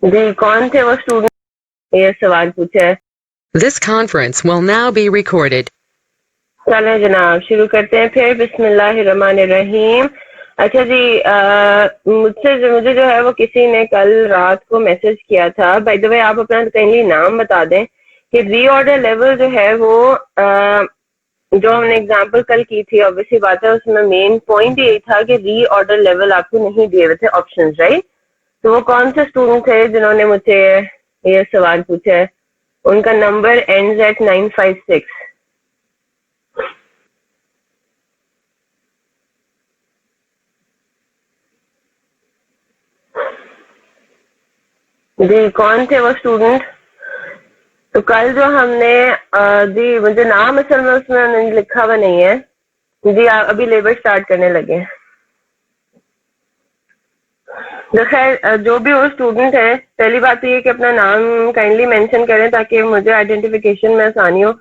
जी कौन थे वो स्टूडेंट ये सवाल पूछा है? This conference will now be recorded. चले जनाब शुरू करते हैं फिर। बिस्मिल्लाहिर्रहमानिर्रहीम। अच्छा जी, मुझे जो है वो किसी ने कल रात को मैसेज किया था। बाय द वे आप अपना काइंडली नाम बता दें कि रीऑर्डर लेवल जो है वो जो हमने एग्जांपल कल की थी, ऑब्वियसली बात है उसमें मेन पॉइंट यही था कि रीऑर्डर लेवल आपको नहीं दिए हुए थे ऑप्शंस, राइट? तो वो कौन से स्टूडेंट थे जिन्होंने मुझे ये सवाल पूछा है? उनका नंबर एंड्स एट 956। जी कौन थे वो स्टूडेंट? तो कल जो हमने जी मुझे नाम असल में उसमें नहीं लिखा हुआ नहीं है जी। आप अभी लेबर स्टार्ट करने लगे हैं। तो खैर जो भी वो स्टूडेंट है, पहली बात तो ये कि अपना नाम काइंडली मेंशन करें ताकि मुझे आइडेंटिफिकेशन में आसानी हो।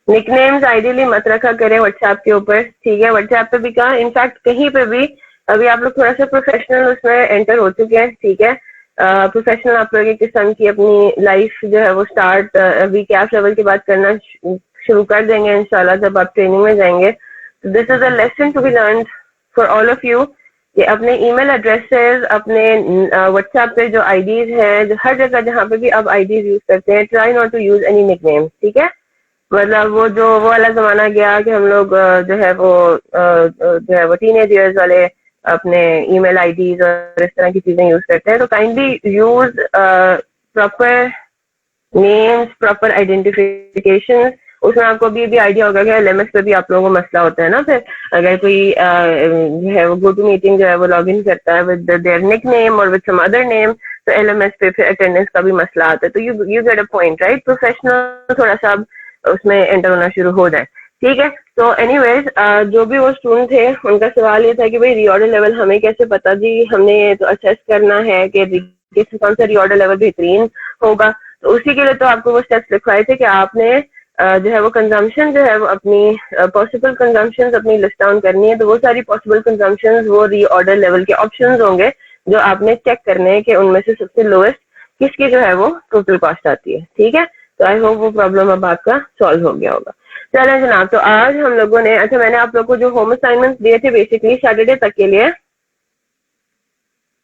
निकनेम्स आइडियली मत रखा करें व्हाट्सएप के ऊपर, ठीक है? व्हाट्सएप पे भी कहा, इनफैक्ट कहीं पे भी अभी आप लोग थोड़ा सा प्रोफेशनल उसमें एंटर हो चुके हैं, ठीक है? प्रोफेशनल आप लोग एक किस्म की अपनी लाइफ जो है वो स्टार्ट अभी कैफ लेवल की बात करना शुरू कर देंगे इंशाल्लाह जब आप ट्रेनिंग में जाएंगे। तो this is a lesson to be learn for all of you कि अपने ईमेल एड्रेसेस, अपने व्हाट्सएप पे जो आईडीज हैं, जो हर जगह जहाँ पे भी आप आईडीज यूज करते हैं, try not to use any nickname, ठीक है? मतलब वो वाला जमाना गया कि हम लोग जो है वो टीनेज इयर्स वाले अपने ईमेल आईडीज और इस तरह की चीजें यूज करते हैं। तो kindly use proper names, proper identification. उसमें आपको भी आइडिया होगा कि एलएमएस पे भी आप लोगों को मसला होता है ना। फिर अगर कोई जो है वो गो टू मीटिंग जो है वो लॉग इन करता है विद देयर निक नेम और विद सम अदर नेम, तो एलएमएस पे फिर अटेंडेंस का भी मसला आता है। तो you get a point, right? Professional थोड़ा सा उसमें एंटर होना शुरू हो जाए, ठीक है? तो एनीवेज जो भी वो स्टूडेंट थे उनका सवाल ये था कि भाई रीऑर्डर लेवल हमें कैसे पता? जी हमने ये तो असेस करना है कि कौन सा रीऑर्डर लेवल बेहतरीन होगा। तो उसी के लिए तो आपको वो स्टेप्स लिखवाए थे कि आपने जो है वो कंजम्पशन जो है वो अपनी पॉसिबल कंजम्पशन अपनी लिस्ट डाउन करनी है। तो वो सारी पॉसिबल कंजम्पशन वो रीऑर्डर लेवल के ऑप्शंस होंगे जो आपने चेक करने हैं कि उनमें से सबसे लोएस्ट किसकी जो है वो टोटल कॉस्ट आती है, ठीक है? तो आई होप वो प्रॉब्लम अब आपका सॉल्व हो गया होगा। चलें जनाब, तो आज हम लोगों ने, अच्छा मैंने आप लोग को जो होम असाइनमेंट दिए थे बेसिकली सैटरडे तक के लिए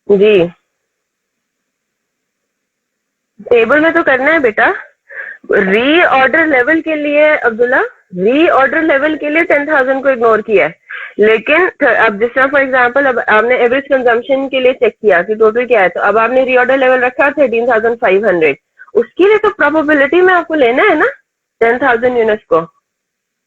जी, टेबल में तो करना है बेटा। री ऑर्डर लेवल के लिए अब्दुल्ला, री ऑर्डर लेवल के लिए 10,000 को इग्नोर किया है। लेकिन अब जिस तरह फॉर एग्जांपल अब आपने एवरेज कंजम्पशन के लिए चेक किया कि टोटल क्या है, तो अब आपने री ऑर्डर लेवल रखा 13,500। उसके लिए तो प्रोबेबिलिटी में आपको लेना है ना 10,000 यूनिट्स को।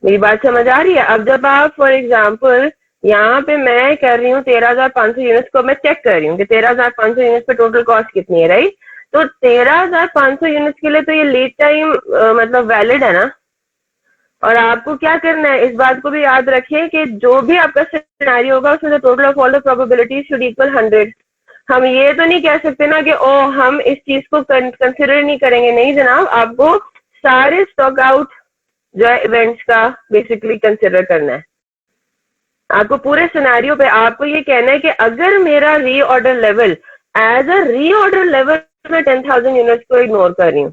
मेरी बात समझ आ रही है? अब जब आप फॉर एग्जाम्पल यहाँ पे मैं कर रही हूँ 13,500 यूनिट्स को मैं चेक कर रही हूँ कि 13,500 यूनिट्स पे टोटल कॉस्ट कितनी है, राइट? तो 13,500 यूनिट्स के लिए तो ये लीड टाइम मतलब वैलिड है ना। और आपको क्या करना है, इस बात को भी याद रखें कि जो भी आपका सिनेरियो होगा उसमें total of all the probabilities should equal 100। हम ये तो नहीं कह सकते ना कि ओ हम इस चीज को कंसिडर नहीं करेंगे। नहीं जनाब, आपको सारे स्टॉक आउट जो है इवेंट्स का बेसिकली कंसिडर करना है। आपको पूरे सिनेरियो पे आपको ये कहना है कि अगर मेरा reorder level as a reorder level में 10,000 यूनिट्स को इग्नोर कर रही हूँ,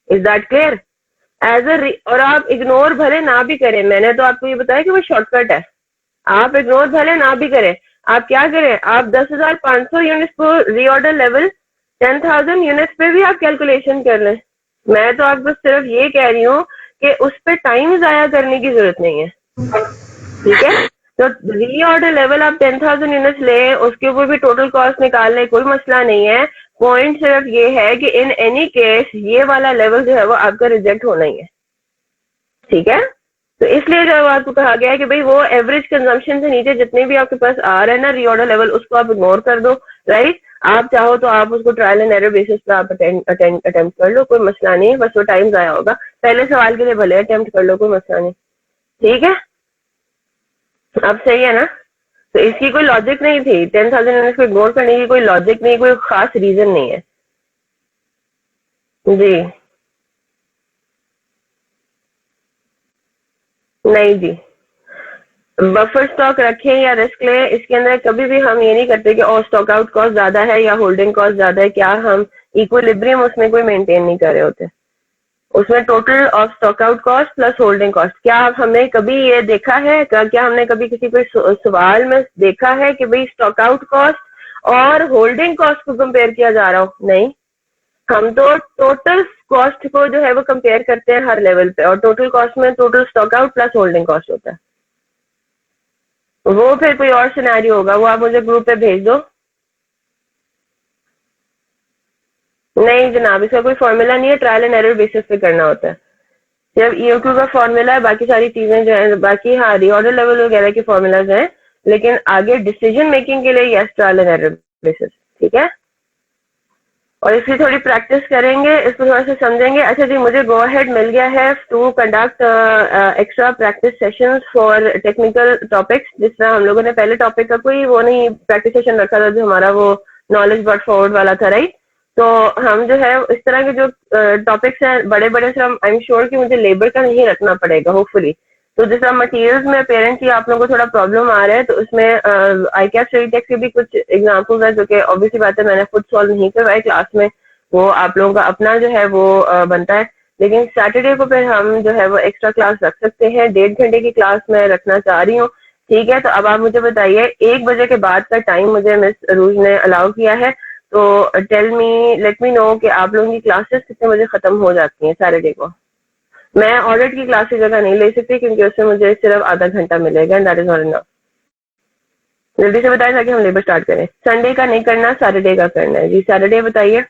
is that clear? As a और आप इग्नोर भले ना भी करें, मैंने तो आपको ये बताया कि वो शॉर्टकट है। आप इग्नोर भले ना भी करें, आप क्या करें, आप 10,500 यूनिट्स को रीऑर्डर लेवल 10,000 यूनिट्स पे भी आप कैलकुलेशन कर लें। मैं तो आपको सिर्फ ये कह रही हूँ कि उस पर टाइम जाया करने की जरूरत नहीं है, ठीक है? तो री ऑर्डर लेवल आप 10,000 यूनिट्स लें, उसके ऊपर भी टोटल कॉस्ट निकाल लें, कोई मसला नहीं है। पॉइंट सिर्फ ये है कि इन एनी केस ये वाला लेवल जो है वो आपका रिजेक्ट होना ही है, ठीक है? तो इसलिए जो आपको कहा गया है कि भाई वो एवरेज कंजम्पशन से नीचे जितने भी आपके पास आ रहे हैं ना रीऑर्डर लेवल, उसको आप इग्नोर कर दो, राइट? आप चाहो तो आप उसको ट्रायल एंड एरर बेसिस पे आप अटेम्प्ट कर लो, कोई मसला नहीं है। बस वो टाइम जाया होगा। पहले सवाल के लिए भले अटेम्प्ट कर लो, कोई मसला नहीं, ठीक है? अब सही है ना? तो इसकी कोई लॉजिक नहीं थी, 10,000 यूनिट्स को इग्नोर करने की कोई लॉजिक नहीं, कोई खास रीजन नहीं है जी। नहीं जी, बफर स्टॉक रखें या रिस्क लें, इसके अंदर कभी भी हम ये नहीं करते कि और स्टॉक आउट कॉस्ट ज्यादा है या होल्डिंग कॉस्ट ज्यादा है, क्या हम इक्विलिब्रियम उसमें कोई मेंटेन नहीं कर रहे होते। उसमें total of stock out cost plus holding cost, क्या हमने कभी ये देखा है, क्या हमने कभी किसी कोई सवाल में देखा है कि भाई स्टॉक आउट कॉस्ट और होल्डिंग कॉस्ट को कंपेयर किया जा रहा हो? नहीं, हम तो टोटल कॉस्ट को जो है वो कंपेयर करते हैं हर लेवल पे, और टोटल कॉस्ट में total stock out plus holding cost होता है। वो फिर कोई और सिनेरियो होगा, वो आप मुझे ग्रुप पे भेज दो। नहीं जनाब, इसका कोई फॉर्मूला नहीं है, ट्रायल एंड एरर बेसिस पे करना होता है। जब ईओक्यू का फॉर्मूला है, बाकी सारी चीजें जो है, बाकी हाँ रीऑर्डर लेवल वगैरह के फॉर्मूलाज हैं, लेकिन आगे डिसीजन मेकिंग के लिए yes trial and error basis, ठीक है। और इसकी थोड़ी प्रैक्टिस करेंगे, इसको थोड़ा सा समझेंगे। अच्छा जी, मुझे गो अहेड मिल गया है to conduct extra practice sessions for technical topics. जिस तरह हम लोगों ने पहले टॉपिक का कोई वो नहीं प्रैक्टिस सेशन रखा था, जो हमारा वो नॉलेज बट फॉरवर्ड वाला था, राइट। तो हम जो है इस तरह के जो टॉपिक्स हैं बड़े बड़े से, आई एम श्योर कि मुझे लेबर का नहीं रखना पड़ेगा होपफुली। तो जैसे मटेरियल्स में पेरेंट्स आप लोगों को थोड़ा प्रॉब्लम आ रहा है, तो उसमें आई कैप स्टडी टेक्स के भी कुछ एग्जांपल्स हैं, जो कि ऑब्वियसली बात है मैंने खुद सॉल्व नहीं करवाए क्लास में, वो आप लोगों का अपना जो है वो बनता है। लेकिन सैटरडे को फिर हम जो है वो एक्स्ट्रा क्लास रख सकते हैं, 1.5 घंटे की क्लास मैं रखना चाह रही हूँ, ठीक है। तो अब आप मुझे बताइए, 1 बजे के बाद का टाइम मुझे मिस रूज ने अलाउ किया है, तो tell me, let me know कि आप लोगों की क्लासेस कितने बजे खत्म हो जाती हैं सैटरडे को। मैं ऑडिट की क्लास की जगह नहीं ले सकती, क्योंकि उससे मुझे सिर्फ आधा घंटा मिलेगा, and that is not enough. जल्दी से बताइए ताकि हम लेबर स्टार्ट करें। संडे का नहीं करना, सैटरडे का करना है जी। सैटरडे बताइए।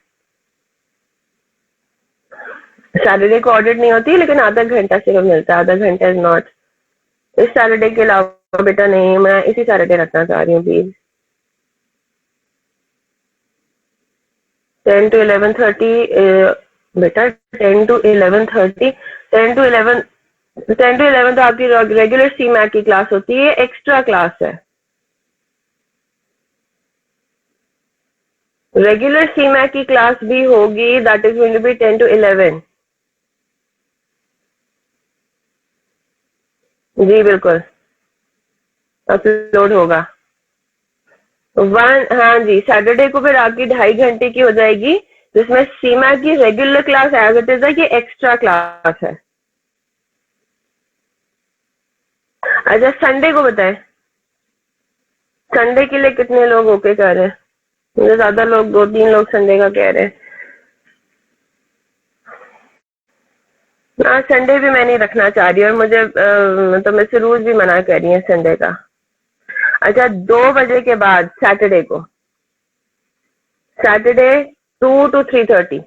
सैटरडे को ऑडिट नहीं होती, लेकिन आधा घंटा सिर्फ मिलता है, आधा घंटा इज नॉट। इस सैटरडे के अलावा बेटा नहीं, मैं इसी सैटरडे रखना चाह रही हूँ प्लीज। 10 to 11:30 बेटा, 10 to 11:30, 10 to 11, 10 to 11 तो आपकी रेगुलर सी मैक की क्लास होती है, एक्स्ट्रा क्लास है। रेगुलर सी मैक की क्लास भी होगी, that is going to be 10 to 11। जी बिल्कुल, अपलोड होगा। हाँ जी, सैटरडे को फिर आपकी 2.5 घंटे की हो जाएगी, जिसमें सीमा की regular class as it is है कि एक्स्ट्रा क्लास है। अच्छा संडे को बताएं, संडे के लिए कितने लोग ओके कर रहे हैं? मुझे ज्यादा लोग, 2-3 लोग संडे का कह रहे हैं। हाँ संडे भी मैं नहीं रखना चाह रही, और मुझे तो मैं रूज भी मना कर रही है संडे का। अच्छा 2 बजे के बाद सैटरडे को, सैटरडे 2 to 3:30।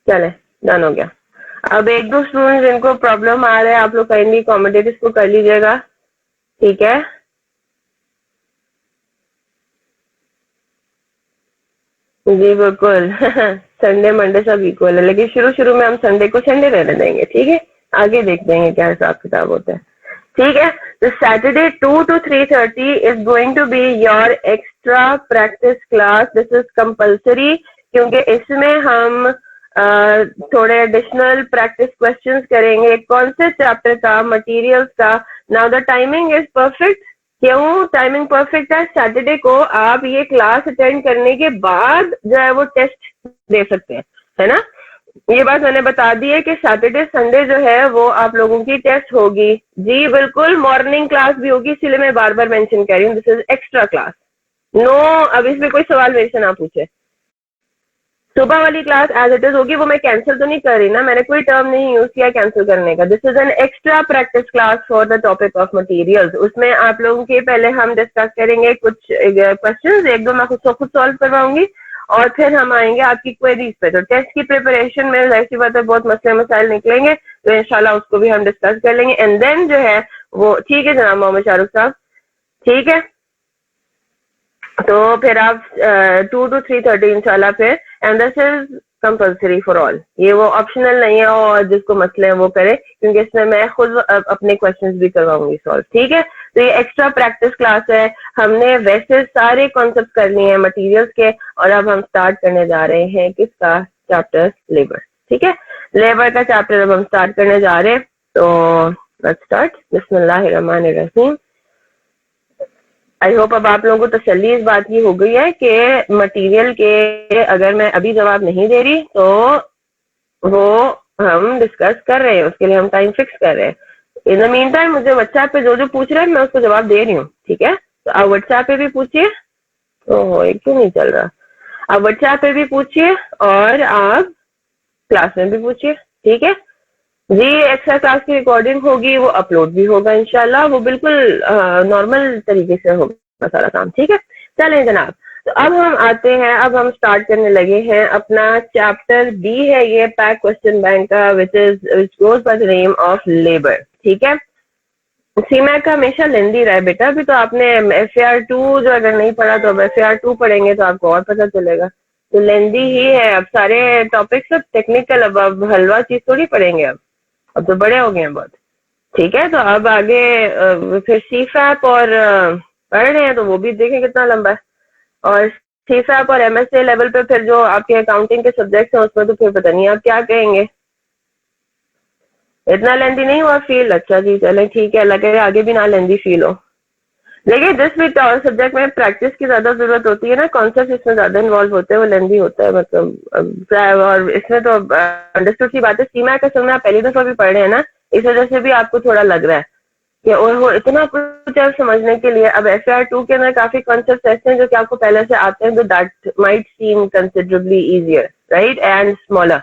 चले, डन हो गया। अब 1-2 स्टूडेंट जिनको प्रॉब्लम आ रहा है, आप लोग काइंडली अकोमोडेट इसको कर लीजिएगा, ठीक है। जी बिल्कुल संडे मंडे सब इक्वल है, लेकिन शुरू शुरू में हम संडे को संडे रहने देंगे, ठीक है। आगे देख देंगे क्या हिसाब किताब होता है, ठीक है। तो Saturday 2 to 3:30 is going to be your extra practice class. This is compulsory, क्योंकि इसमें हम थोड़े एडिशनल प्रैक्टिस क्वेश्चंस करेंगे। कौन से चैप्टर का? मटेरियल्स का। Now the timing is perfect. क्यों टाइमिंग परफेक्ट है? सैटरडे को आप ये क्लास अटेंड करने के बाद जो है वो टेस्ट दे सकते हैं, है ना। ये बात मैंने बता दी है कि सैटरडे संडे जो है वो आप लोगों की टेस्ट होगी। जी बिल्कुल, मॉर्निंग क्लास भी होगी, इसलिए मैं बार बार मेंशन कर रही हूँ, this is extra class. No, अब इसमें कोई सवाल मेरे से ना पूछे। सुबह वाली क्लास एज इट इज होगी, वो मैं कैंसिल तो नहीं कर रही ना, मैंने कोई टर्म नहीं यूज किया कैंसिल करने का। This is an extra practice class for the topic of materials. उसमें आप लोगों के पहले हम डिस्कस करेंगे कुछ क्वेश्चंस, 1-2 मैं खुद सॉल्व करवाऊंगी, और फिर हम आएंगे आपकी क्वेरीज पे। तो टेस्ट की प्रिपरेशन में जाहिर सी बात है बहुत मसले मसाइल निकलेंगे, तो इंशाल्लाह उसको भी हम डिस्कस कर लेंगे। एंड देन जो है वो, ठीक है जनाब मोहम्मद शाहरुख साहब, ठीक है। तो फिर आप 2 to 3:30 इंशाल्लाह फिर, and this is compulsory for all, ये वो ऑप्शनल नहीं है, और जिसको मसले हैं वो करे, क्योंकि इसमें मैं खुद अपने क्वेश्चंस भी करवाऊंगी सॉल्व, ठीक है। तो ये एक्स्ट्रा प्रैक्टिस क्लास है। हमने वैसे सारे कॉन्सेप्ट कर लिए हैं मटेरियल्स के, और अब हम स्टार्ट करने जा रहे हैं किसका? चैप्टर लेबर, ठीक है, लेबर का चैप्टर अब हम स्टार्ट करने जा रहे हैं, तो लेट्स स्टार्ट। बिस्मिल्लाहिर्रहमानिर्रहीम। आई होप अब आप लोगों को तसल्ली इस बात की हो गई है कि मटेरियल के अगर मैं अभी जवाब नहीं दे रही तो वो हम डिस्कस कर रहे हैं, उसके लिए हम टाइम फिक्स कर रहे हैं। इन द मीन टाइम मुझे व्हाट्सएप पे जो जो पूछ रहे हैं मैं उसको जवाब दे रही हूँ, ठीक है। तो आप व्हाट्सएप पे भी पूछिए, तो एक क्यों नहीं चल रहा, आप व्हाट्सएप पे भी पूछिए और आप क्लास में भी पूछिए, ठीक है जी। एक्स्ट्रा क्लास की रिकॉर्डिंग होगी, वो अपलोड भी होगा इंशाल्लाह, वो बिल्कुल नॉर्मल तरीके से होगा सारा काम, ठीक है। चलें जनाब, तो अब हम आते हैं, अब हम स्टार्ट करने लगे हैं अपना चैप्टर बी है ये पैक क्वेश्चन बैंक का, which goes by the name of labour, ठीक है। सीमैक का हमेशा लेंदी रहा है बेटा, अभी तो आपने FAR2 जो अगर नहीं पढ़ा तो अब FAR2 पढ़ेंगे तो आपको और पता चलेगा। तो लेंदी ही है, अब सारे टॉपिक सब टेक्निकल, अब हलवा चीज थोड़ी पढ़ेंगे, अब तो बड़े हो गए हैं बहुत, ठीक है। तो अब आगे फिर CFAP और पढ़ रहे हैं तो वो भी देखें कितना लंबा है, और CFAP और MSA लेवल पे फिर जो आपके अकाउंटिंग के सब्जेक्ट हैं उसमें तो फिर पता नहीं आप क्या कहेंगे, इतना लेंदी नहीं हुआ फील। अच्छा जी चले ठीक है, अल्लाह करे आगे भी ना लेंदी फील हो। लेकिन जिस भी सब्जेक्ट में प्रैक्टिस की ज्यादा जरूरत होती है ना, कॉन्सेप्ट इसमें ज्यादा इन्वॉल्व होते हैं, वो लेंदी होता है मतलब। और इसमें तो अंडरस्टूड की बात है, सीमा का समय आप पहली दफा भी पढ़ रहे हैं ना, इस वजह से भी आपको थोड़ा लग रहा है कि वो इतना कुछ है समझने के लिए। अब FAR2 के अंदर काफी कॉन्सेप्ट ऐसे हैं जो कि आपको पहले से आते हैं, तो that might seem considerably easier right and smaller,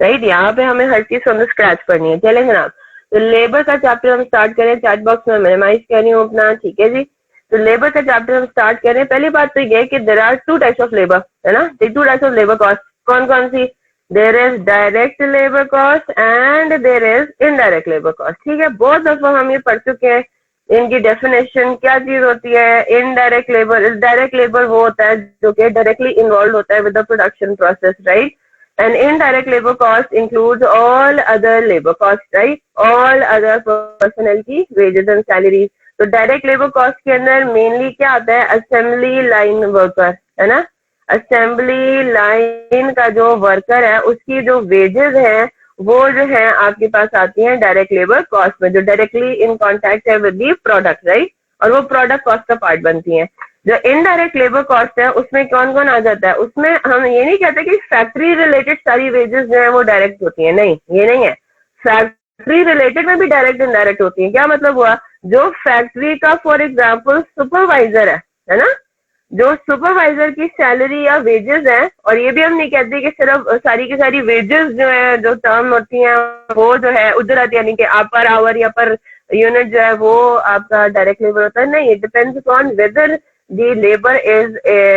right. यहाँ पे हमें हर चीज फ्रॉम द स्क्रैच पढ़नी है। चलें जनाब, तो लेबर का चैप्टर हम स्टार्ट करें, चैट बॉक्स में मिनिमाइज कर रही हूँ अपना, ठीक है जी। तो लेबर का चैप्टर हम स्टार्ट करें। पहली बात तो ये कि there are two types of labour, है ना, two types of labour cost. कौन कौन सी? There is direct labour cost and there is indirect labour cost, ठीक है। बहुत दफा हम ये पढ़ चुके हैं, इनकी डेफिनेशन क्या चीज होती है। इनडायरेक्ट लेबर, डायरेक्ट लेबर वो होता है जो कि डायरेक्टली इन्वॉल्व होता है with the production process, right. And indirect labor cost includes all other labor costs, right? All other personnel की wages and salaries. तो डायरेक्ट लेबर कॉस्ट के अंदर मेनली क्या आता है? असेंबली लाइन वर्कर, है ना। असेंबली लाइन का जो वर्कर है उसकी जो वेजेस है वो जो है आपके पास आती हैं डायरेक्ट लेबर कॉस्ट में, जो डायरेक्टली इन कॉन्टेक्ट है विद दी प्रोडक्ट, राइट। और वो प्रोडक्ट कॉस्ट का पार्ट बनती है। जो इनडायरेक्ट लेबर कॉस्ट है उसमें कौन कौन आ जाता है? उसमें हम ये नहीं कहते कि फैक्ट्री रिलेटेड सारी वेजेस जो है वो डायरेक्ट होती है, नहीं, ये नहीं है। फैक्ट्री रिलेटेड में भी डायरेक्ट इनडायरेक्ट होती है। क्या मतलब हुआ? जो फैक्ट्री का फॉर एग्जाम्पल सुपरवाइजर है ना, जो सुपरवाइजर की सैलरी या वेजेस है, और ये भी हम नहीं कहते कि सिर्फ सारी की सारी वेजेस जो है जो टर्म होती हैं वो जो है उधर आती है, यानी कि आप पर आवर या पर यूनिट जो है वो आपका डायरेक्ट लेबर होता है, नहीं। It depends upon weather the labor is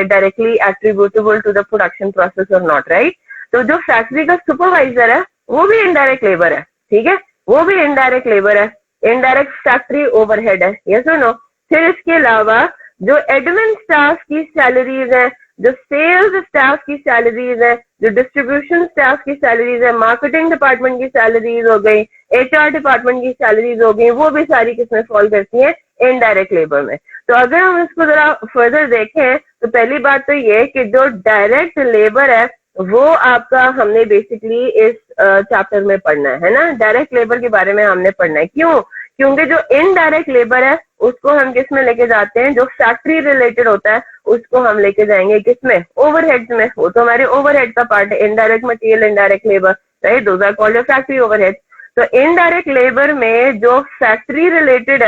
directly attributable to the production process or not, right? तो जो फैक्ट्री का सुपरवाइजर है वो भी इनडायरेक्ट लेबर है, ठीक है, वो भी इनडायरेक्ट लेबर है, इनडायरेक्ट फैक्ट्री ओवरहेड है, यस और नो। फिर इसके अलावा जो एडमिन स्टाफ की सैलरीज है, जो सेल्स स्टाफ की सैलरीज है, जो डिस्ट्रीब्यूशन स्टाफ की सैलरीज है, मार्केटिंग डिपार्टमेंट की सैलरीज हो गई, HR डिपार्टमेंट की सैलरीज हो गई, वो भी सारी किसमें फॉल करती है? इनडायरेक्ट लेबर में। तो अगर हम इसको जरा फर्दर देखें तो पहली बात तो ये कि जो डायरेक्ट लेबर है वो आपका हमने बेसिकली इस चैप्टर में पढ़ना है ना। डायरेक्ट लेबर के बारे में हमने पढ़ना है। क्यों? क्योंकि जो इनडायरेक्ट लेबर है उसको हम किस में लेके जाते हैं? जो फैक्ट्री रिलेटेड होता है उसको हम लेके जाएंगे किसमें? ओवरहेड्स में। वो तो हमारे ओवरहेड का पार्ट है, indirect material, indirect labour, right. Those are called factory overhead. तो इनडायरेक्ट लेबर में जो फैक्ट्री रिलेटेड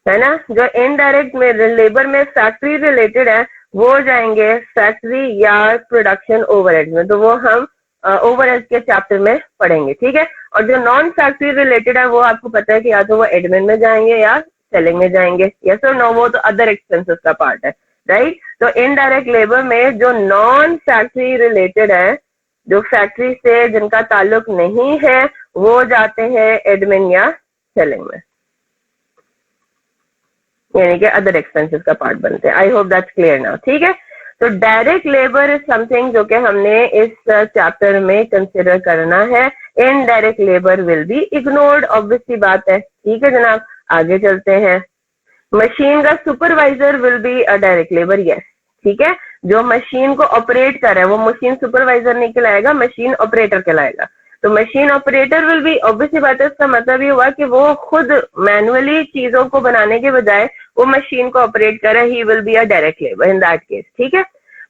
है ना, जो इनडायरेक्ट में लेबर में फैक्ट्री रिलेटेड है वो जाएंगे फैक्ट्री या प्रोडक्शन ओवरहेड में, तो वो हम ओवरहेड के चैप्टर में पढ़ेंगे, ठीक है। और जो नॉन फैक्ट्री रिलेटेड है वो आपको पता है कि या तो वो एडमिन में जाएंगे या सेलिंग में जाएंगे, यस और नो, वो तो अदर एक्सपेंसेस का पार्ट है, राइट। तो इनडायरेक्ट लेबर में जो नॉन फैक्ट्री रिलेटेड है, जो फैक्ट्री से जिनका ताल्लुक नहीं है, वो जाते हैं एडमिन या सेलिंग में, यानी कि अदर एक्सपेंसेस का पार्ट बनते हैं। I hope that's clear now, ठीक है। तो डायरेक्ट लेबर इज समथिंग जो कि हमने इस चैप्टर में कंसिडर करना है। Indirect labour will be ignored, obvious सी बात है, ठीक है जनाब। आगे चलते हैं। मशीन का supervisor will be a direct labour, yes, ठीक है। जो मशीन को ऑपरेट कर रहा है वो मशीन सुपरवाइजर नहीं कहलाएगा, मशीन ऑपरेटर कहलाएगा। तो machine operator will be, obviously बात है, इसका मतलब ये हुआ कि वो खुद मैनुअली चीजों को बनाने के बजाय वो मशीन को ऑपरेट कर रहा है, he will be a direct labour in that case. ठीक है,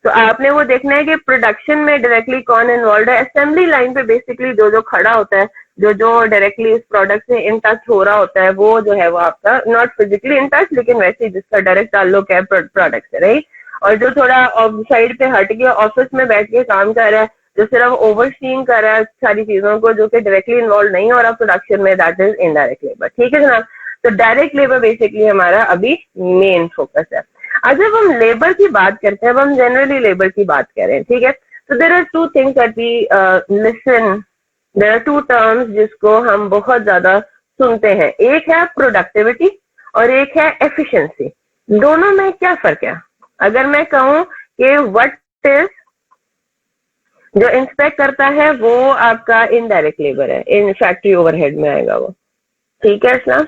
तो आपने वो देखना है कि प्रोडक्शन में डायरेक्टली कौन इन्वॉल्व है। असेंबली लाइन पे बेसिकली जो जो खड़ा होता है, जो जो डायरेक्टली इस प्रोडक्ट से इन टच हो रहा होता है, वो जो है वो आपका नॉट फिजिकली इन टच, लेकिन वैसे जिसका डायरेक्ट ताल्लुक है प्रोडक्ट से, राइट। और जो थोड़ा साइड पे हट के ऑफिस में बैठ के काम कर रहा है, जो सिर्फ ओवरसीइंग कर रहा है सारी चीजों को, जो कि डायरेक्टली इन्वॉल्व नहीं हो रहा प्रोडक्शन में, दैट इज इनडायरेक्ट लेबर। ठीक है जनाब, तो डायरेक्ट लेबर बेसिकली हमारा अभी मेन फोकस है। अब जब हम लेबर की बात करते हैं, अब हम जनरली लेबर की बात कर रहे हैं, ठीक है। तो there are two things that we listen, there are two terms जिसको हम बहुत ज्यादा सुनते हैं। एक है प्रोडक्टिविटी और एक है एफिशिएंसी। दोनों में क्या फर्क है? अगर मैं कहूं कि व्हाट इज, जो इंस्पेक्ट करता है वो आपका इनडायरेक्ट लेबर है, इन फैक्ट्री ओवरहेड में आएगा वो। ठीक है इस्लाम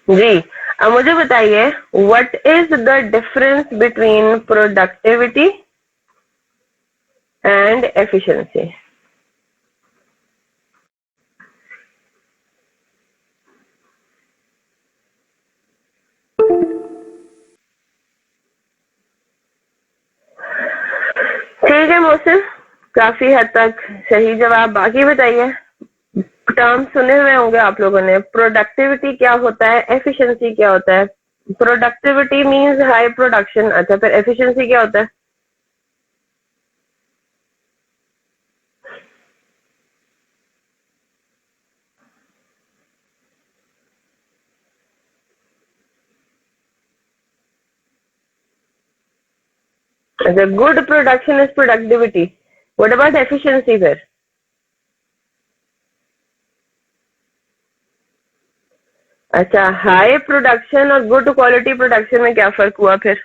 जी। अब मुझे बताइए, what is the difference between productivity and efficiency? ठीक है मोहसिन, काफी हद तक सही जवाब। बाकी बताइए, टर्म सुने हुए होंगे आप लोगों ने, प्रोडक्टिविटी क्या होता है, एफिशिएंसी क्या होता है। प्रोडक्टिविटी मींस हाई प्रोडक्शन, अच्छा फिर एफिशिएंसी क्या होता है? अच्छा, good production is productivity, what about efficiency फिर? अच्छा, हाई प्रोडक्शन और गुड क्वालिटी प्रोडक्शन में क्या फर्क हुआ फिर?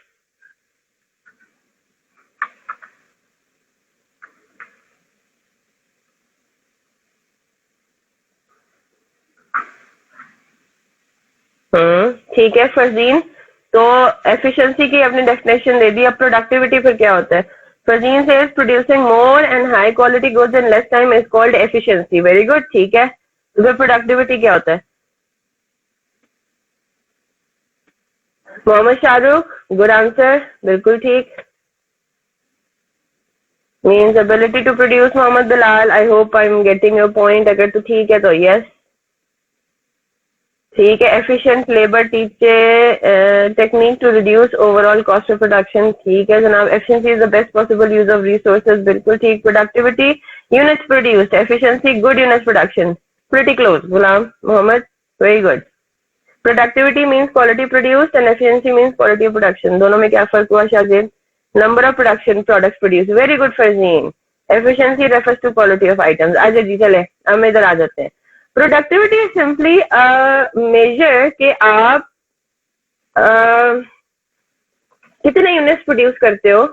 ठीक है फरजीन, तो एफिशिएंसी की अपनी डेफिनेशन दे दी। अब प्रोडक्टिविटी फिर क्या होता है? फरजीन से producing more and high quality goods in less time is called efficiency. Very good, ठीक है। तो फिर प्रोडक्टिविटी क्या होता है? मोहम्मद शाहरुख, गुड आंसर, बिल्कुल ठीक। Means ability to produce. Mohammad Bilal, I hope I am getting your point. अगर तो ठीक है तो यस, ठीक है। Efficient labour teach technique to reduce overall cost of production, ठीक है जनाब। Efficiency is the best possible use of resources, बिल्कुल ठीक। Productivity units produced, efficiency good units production, pretty close Ghulam Mohammad, very good. Productivity means quality produced and efficiency means quality of production. दोनों में क्या फर्क हुआ Shajid? Number of production products produce, very good Farzeen. Efficiency refers to quality of items. अच्छा जी, चले हम इधर आ जाते हैं। प्रोडक्टिविटी इज सिंपली मेजर कि आप कितने यूनिट्स प्रोड्यूस करते हो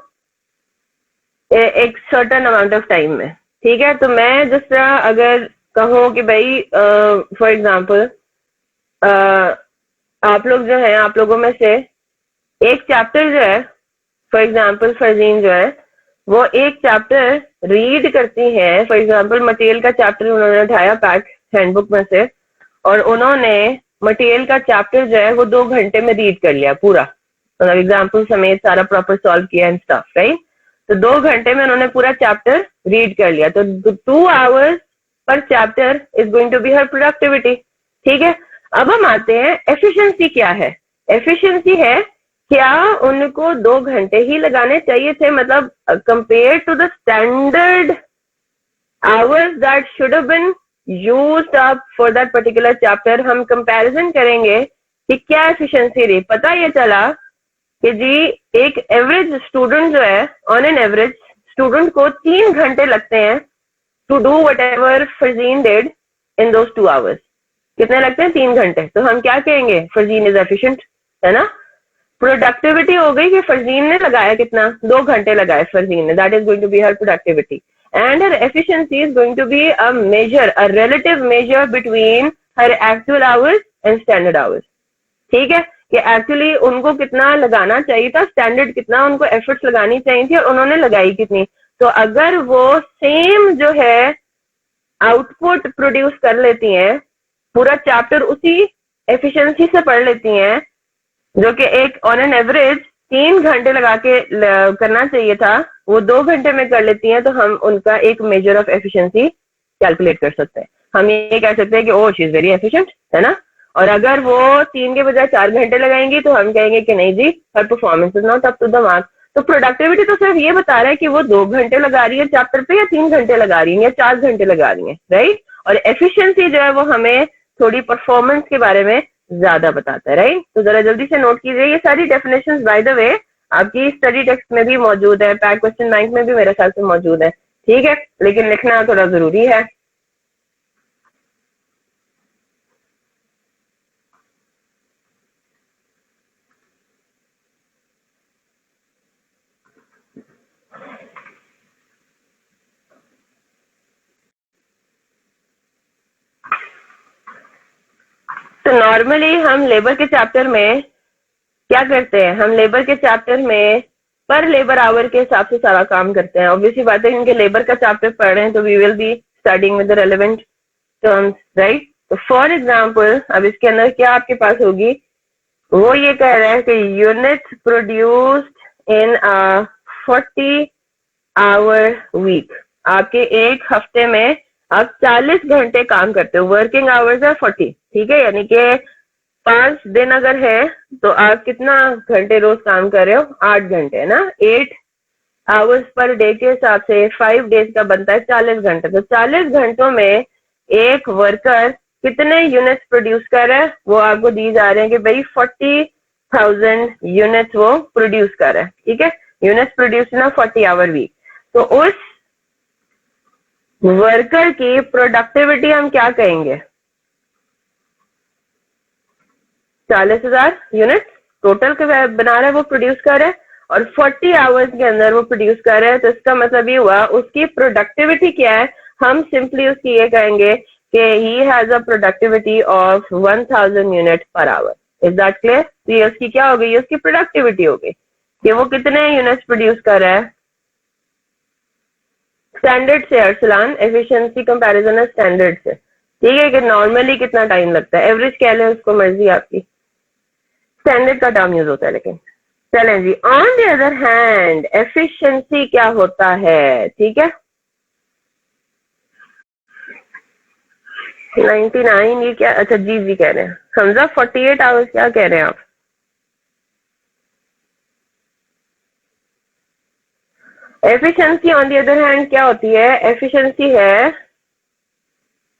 एक सर्टेन अमाउंट ऑफ टाइम में। ठीक है, तो मैं जिस तरह अगर कहूँ कि भाई फॉर एग्जांपल आप लोग जो है, आप लोगों में से एक चैप्टर जो है, फॉर एग्जांपल फरजीन जो है वो एक चैप्टर रीड करती हैं। फॉर एग्जांपल मटेरियल का चैप्टर उन्होंने उठाया पैक हैंडबुक में से, और उन्होंने मटेरियल का चैप्टर जो है वो 2 घंटे में रीड कर लिया पूरा, मतलब एग्जाम्पल समेत सारा प्रॉपर सॉल्व किया एंड स्टफ, राइट। तो 2 घंटे में उन्होंने पूरा चैप्टर रीड कर लिया, तो 2 hours per chapter is going to be her productivity. ठीक है, अब हम आते हैं एफिशिएंसी क्या है। एफिशिएंसी है क्या उनको 2 घंटे ही लगाने चाहिए थे, मतलब compare to the standard hours that should have been used up for that particular chapter. हम कंपैरिजन करेंगे कि क्या एफिशिएंसी रही। पता ये चला कि जी एक एवरेज स्टूडेंट जो है, ऑन एन एवरेज स्टूडेंट को 3 घंटे लगते हैं to do whatever Farzeen did in those 2 hours. कितने लगते हैं? 3 घंटे। तो हम क्या कहेंगे? फरजीन इज एफिशिएंट, है ना। प्रोडक्टिविटी हो गई कि फरजीन ने लगाया कितना? 2 घंटे लगाए फरजीन ने, that is going to be her productivity. And her efficiency is going to be a measure, a relative measure between her actual hours and standard hours. ठीक है, कि एक्चुअली उनको कितना लगाना चाहिए था, स्टैंडर्ड कितना उनको एफर्ट्स लगानी चाहिए थी और उन्होंने लगाई कितनी। तो अगर वो सेम जो है आउटपुट प्रोड्यूस कर लेती हैं, पूरा चैप्टर उसी एफिशिएंसी से पढ़ लेती हैं, जो कि एक ऑन एन एवरेज 3 घंटे लगा के करना चाहिए था, वो 2 घंटे में कर लेती हैं, तो हम उनका एक मेजर ऑफ एफिशिएंसी कैलकुलेट कर सकते हैं। हम ये कह सकते हैं कि oh she is very efficient, है ना। और अगर वो 3 के बजाय 4 घंटे लगाएंगी तो हम कहेंगे कि नहीं जी, हर performance is not up to the mark. तो प्रोडक्टिविटी तो सिर्फ ये बता रहा है कि वो 2 घंटे लगा रही है चैप्टर पे, या 3 घंटे लगा रही है, या 4 घंटे लगा रही है, राइट। और एफिशिएंसी जो है वो हमें थोड़ी परफॉर्मेंस के बारे में ज्यादा बताता है, राइट। तो जरा जल्दी से नोट कीजिए, ये सारी डेफिनेशंस बाय द वे आपकी स्टडी टेक्स्ट में भी मौजूद है, पैक क्वेश्चन बैंक में भी मेरे ख्याल से मौजूद है, ठीक है, लेकिन लिखना थोड़ा जरूरी है। तो नॉर्मली हम लेबर के चैप्टर में क्या करते हैं, हम लेबर के चैप्टर में पर लेबर आवर के हिसाब से सारा काम करते हैं। ऑब्वियसली बात है, क्योंकि लेबर का चैप्टर पढ़ रहे हैं तो we will be starting with the relevant terms, right. तो फॉर एग्जाम्पल अब इसके अंदर क्या आपके पास होगी, वो ये कह रहे हैं कि unit produced in 40 hour week, आपके एक हफ्ते में आप 40 घंटे काम करते हो, वर्किंग आवर्स है 40, ठीक है, यानी कि 5 दिन अगर है तो आप कितना घंटे रोज काम कर रहे हो, 8 घंटे, है ना। 8 आवर्स पर डे के हिसाब से 5 डेज का बनता है 40 घंटे। तो 40 घंटों में एक वर्कर कितने यूनिट्स प्रोड्यूस कर रहा है, वो आपको दी जा रहे हैं कि भाई 40,000 यूनिट्स वो प्रोड्यूस कर रहा है, ठीक है। यूनिट्स प्रोड्यूस ना 40 आवर वीक। तो उस वर्कर की प्रोडक्टिविटी हम क्या कहेंगे, 40,000 यूनिट टोटल के बना रहा है, वो प्रोड्यूस कर रहा है, और 40 आवर्स के अंदर वो प्रोड्यूस कर रहा है। तो इसका मतलब ये हुआ उसकी प्रोडक्टिविटी क्या है, हम सिंपली उसकी ये कहेंगे कि he has a productivity of 1000 unit per hour. Is that clear. तो ये उसकी क्या हो गई, ये उसकी प्रोडक्टिविटी हो गई कि वो कितने यूनिट्स प्रोड्यूस कर रहा है। स्टैंडर्ड से अरसलान, एफिशिएंसी कंपैरिजन है स्टैंडर्ड से, ठीक है, कि नॉर्मली कितना टाइम लगता है, एवरेज कह लें उसको, मर्जी आपकी, स्टैंडर्ड का टर्म यूज होता है। लेकिन चलें जी, on the other hand efficiency क्या होता है, ठीक है। 99 ये क्या, अच्छा जी जी कह रहे हैं हमजा, 48 आवर्स क्या कह रहे हैं आप। Efficiency on the other hand क्या होती है, एफिशिएंसी है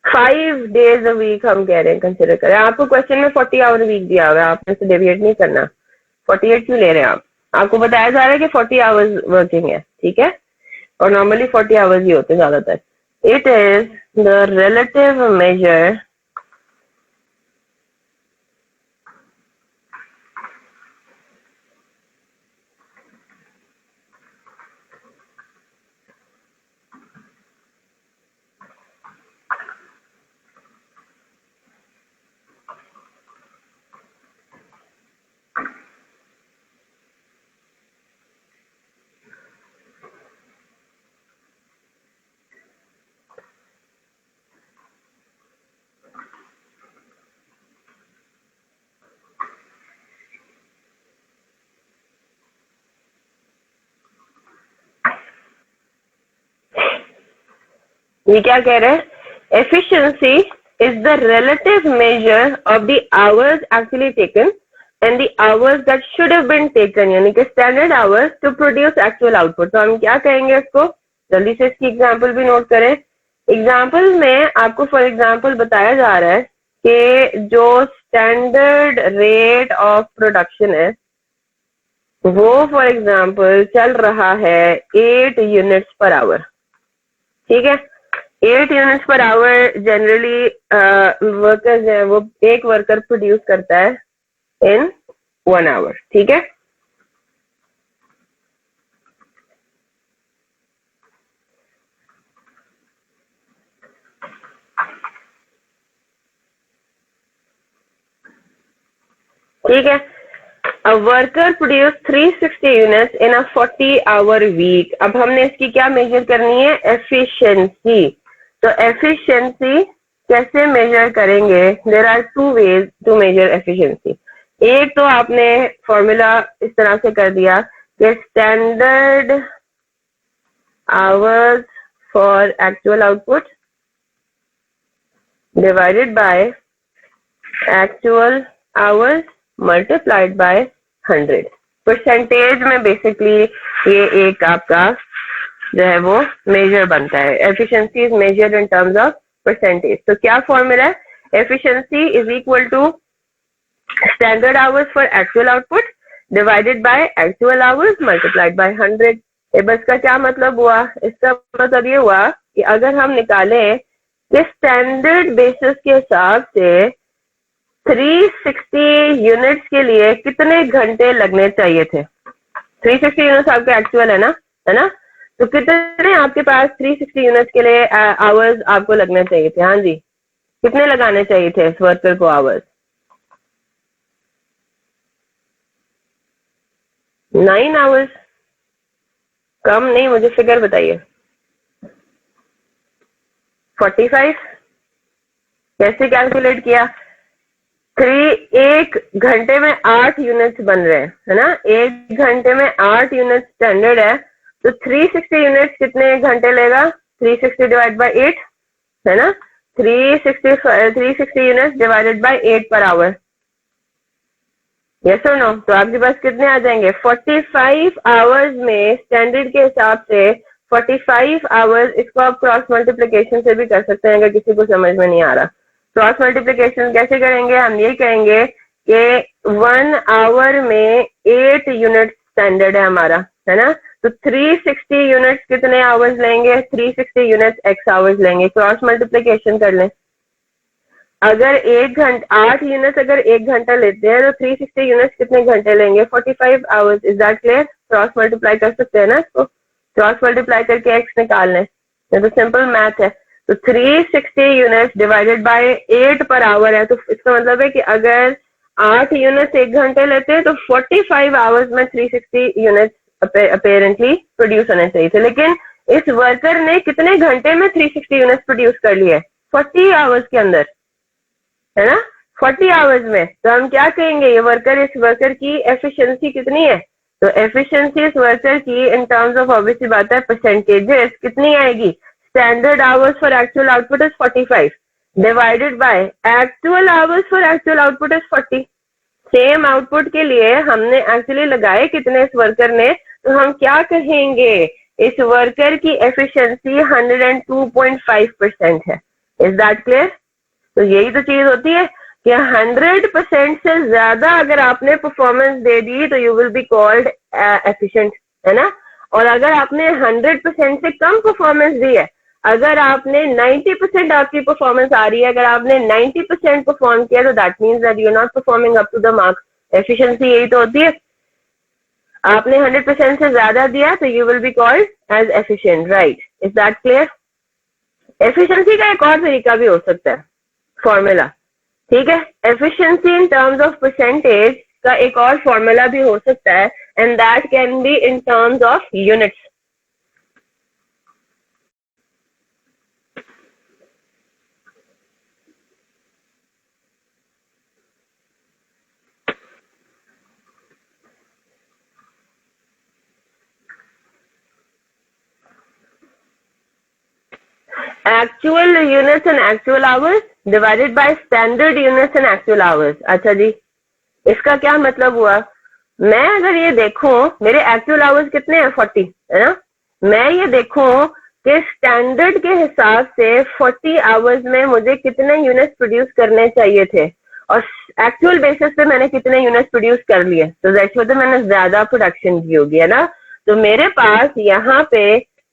5 डेज अ वीक, हम कह रहे हैं कंसिडर करें। आपको क्वेश्चन में 40 आवर वीक दिया हुआ है, आपने से डेविएट नहीं करना। 48 क्यों ले रहे हैं आप, आपको बताया जा रहा है कि 40 आवर्स वर्किंग है, ठीक है, और नॉर्मली 40 आवर्स ही होते हैं ज्यादातर। It is the relative measure ये क्या कह रहे हैं, efficiency is the relative measure of the hours actually taken and the hours that should have been taken, यानी कि standard hours to produce actual output. तो हम क्या कहेंगे इसको, जल्दी से इसकी एग्जांपल भी नोट करें। एग्जांपल में आपको फॉर एग्जांपल बताया जा रहा है कि जो स्टैंडर्ड रेट ऑफ प्रोडक्शन है वो फॉर एग्जांपल चल रहा है 8 यूनिट्स पर आवर, ठीक है। 8 units per our generally workers है वो एक वर्कर प्रोड्यूस करता है इन 1 आवर, ठीक है। ठीक है, a worker produce 360 units in a 40-hour week. अब हमने इसकी क्या मेजर करनी है? एफिशिएंसी। तो एफिशिएंसी कैसे मेजर करेंगे? There are two ways to measure efficiency. एक तो आपने फॉर्मूला इस तरह से कर दिया कि standard hours for actual output divided by actual hours multiplied by 100। Percentage में बेसिकली ये एक आपका जो है वो मेजर बनता है। Efficiency is measured in terms of percentage. तो क्या फॉर्मूला है? Efficiency is equal to standard hours for actual output divided by actual hours multiplied by 100। बस का क्या मतलब हुआ? इसका मतलब ये हुआ कि अगर हम निकालें कि स्टैंडर्ड बेसिस के हिसाब से 360 यूनिट्स के लिए कितने घंटे लगने चाहिए थे? 360 यूनिट्स आपके एक्चुअल है ना? तो कितने आपके पास 360 यूनिट्स के लिए आवर्स आपको लगने चाहिए थे? हाँ जी, कितने लगाने चाहिए थे इस वर्कर को आवर्स? 9 आवर्स। कम नहीं, मुझे फिगर बताइए। 45। कैसे कैलकुलेट किया? एक घंटे में 8 यूनिट्स बन रहे हैं, है ना? एक घंटे में 8 यूनिट स्टैंडर्ड है, तो 360 यूनिट्स कितने घंटे लेगा? 360 डिवाइड बाय 8, है ना? 360 units divided by 8 per hour. Yes और नो? तो आपके पास कितने आ जाएंगे? 45 आवर्स में स्टैंडर्ड के हिसाब से 45 आवर्स। इसको आप क्रॉस मल्टीप्लिकेशन से भी कर सकते हैं अगर किसी को समझ में नहीं आ रहा। क्रॉस मल्टीप्लिकेशन कैसे करेंगे? हम ये कहेंगे कि 1 आवर में 8 यूनिट स्टैंडर्ड है हमारा, है ना? तो 360 यूनिट्स कितने आवर्स लेंगे? 360 यूनिट्स एक्स आवर्स लेंगे। क्रॉस मल्टीप्लिकेशन कर लें। अगर 8 यूनिट्स अगर 1 घंटा लेते हैं तो 360 यूनिट्स कितने घंटे लेंगे? 45 hours. Is that clear? Cross multiply कर सकते हैं ना इसको? क्रॉस मल्टीप्लाई करके एक्स निकाल लें, ये तो सिंपल मैथ है। तो 360 units divided by 8 per hour है, तो इसका मतलब है कि अगर 8 यूनिट्स 1 घंटे लेते हैं तो 45 आवर्स में 360 यूनिट्स अपेरेंटली प्रोड्यूस होने चाहिए थे। लेकिन इस वर्कर ने कितने घंटे में 360 यूनिट्स प्रोड्यूस कर लिए? 40 आवर्स के अंदर, है ना? 40 आवर्स में। तो हम क्या कहेंगे? ये वर्कर, इस वर्कर की एफिशिएंसी कितनी है? तो एफिशिएंसी इस वर्कर की इन टर्म्स ऑफ ऑब्वियसली बात है परसेंटेजेस कितनी आएगी? Standard hours for actual output is 45 divided by actual hours for actual output is 40। Same output के लिए हमने एक्चुअली लगाए कितने इस वर्कर ने? तो हम क्या कहेंगे? इस वर्कर की एफिशिएंसी 102.5% है। Is that clear? तो यही तो चीज होती है कि 100% से ज्यादा अगर आपने परफॉर्मेंस दे दी तो you will be called efficient, है ना? और अगर आपने 100% से कम परफॉर्मेंस दी है, अगर आपने 90% आपकी परफॉर्मेंस आ रही है, अगर आपने 90% परफॉर्म किया तो that means that you are not performing up to the mark. Efficiency यही तो होती है। आपने 100% से ज्यादा दिया तो you will be called as efficient, right? Is that clear? Efficiency का एक और तरीका भी हो सकता है फॉर्मूला, ठीक है? Efficiency in terms of percentage का एक और फॉर्मूला भी हो सकता है, and that can be in terms of units. Actual units and actual hours divided by standard units and actual hours. अच्छा जी, इसका क्या मतलब हुआ? मैं अगर ये देखूं मेरे एक्चुअल आवर्स कितने हैं? 40, है ना? मैं ये देखूं कि स्टैंडर्ड के हिसाब से 40 आवर्स में मुझे कितने यूनिट्स प्रोड्यूस करने चाहिए थे, और एक्चुअल बेसिस पे मैंने कितने यूनिट्स प्रोड्यूस कर लिए, तो दैट्स मतलब मैंने ज्यादा प्रोडक्शन की होगी, है ना? तो मेरे पास यहाँ पे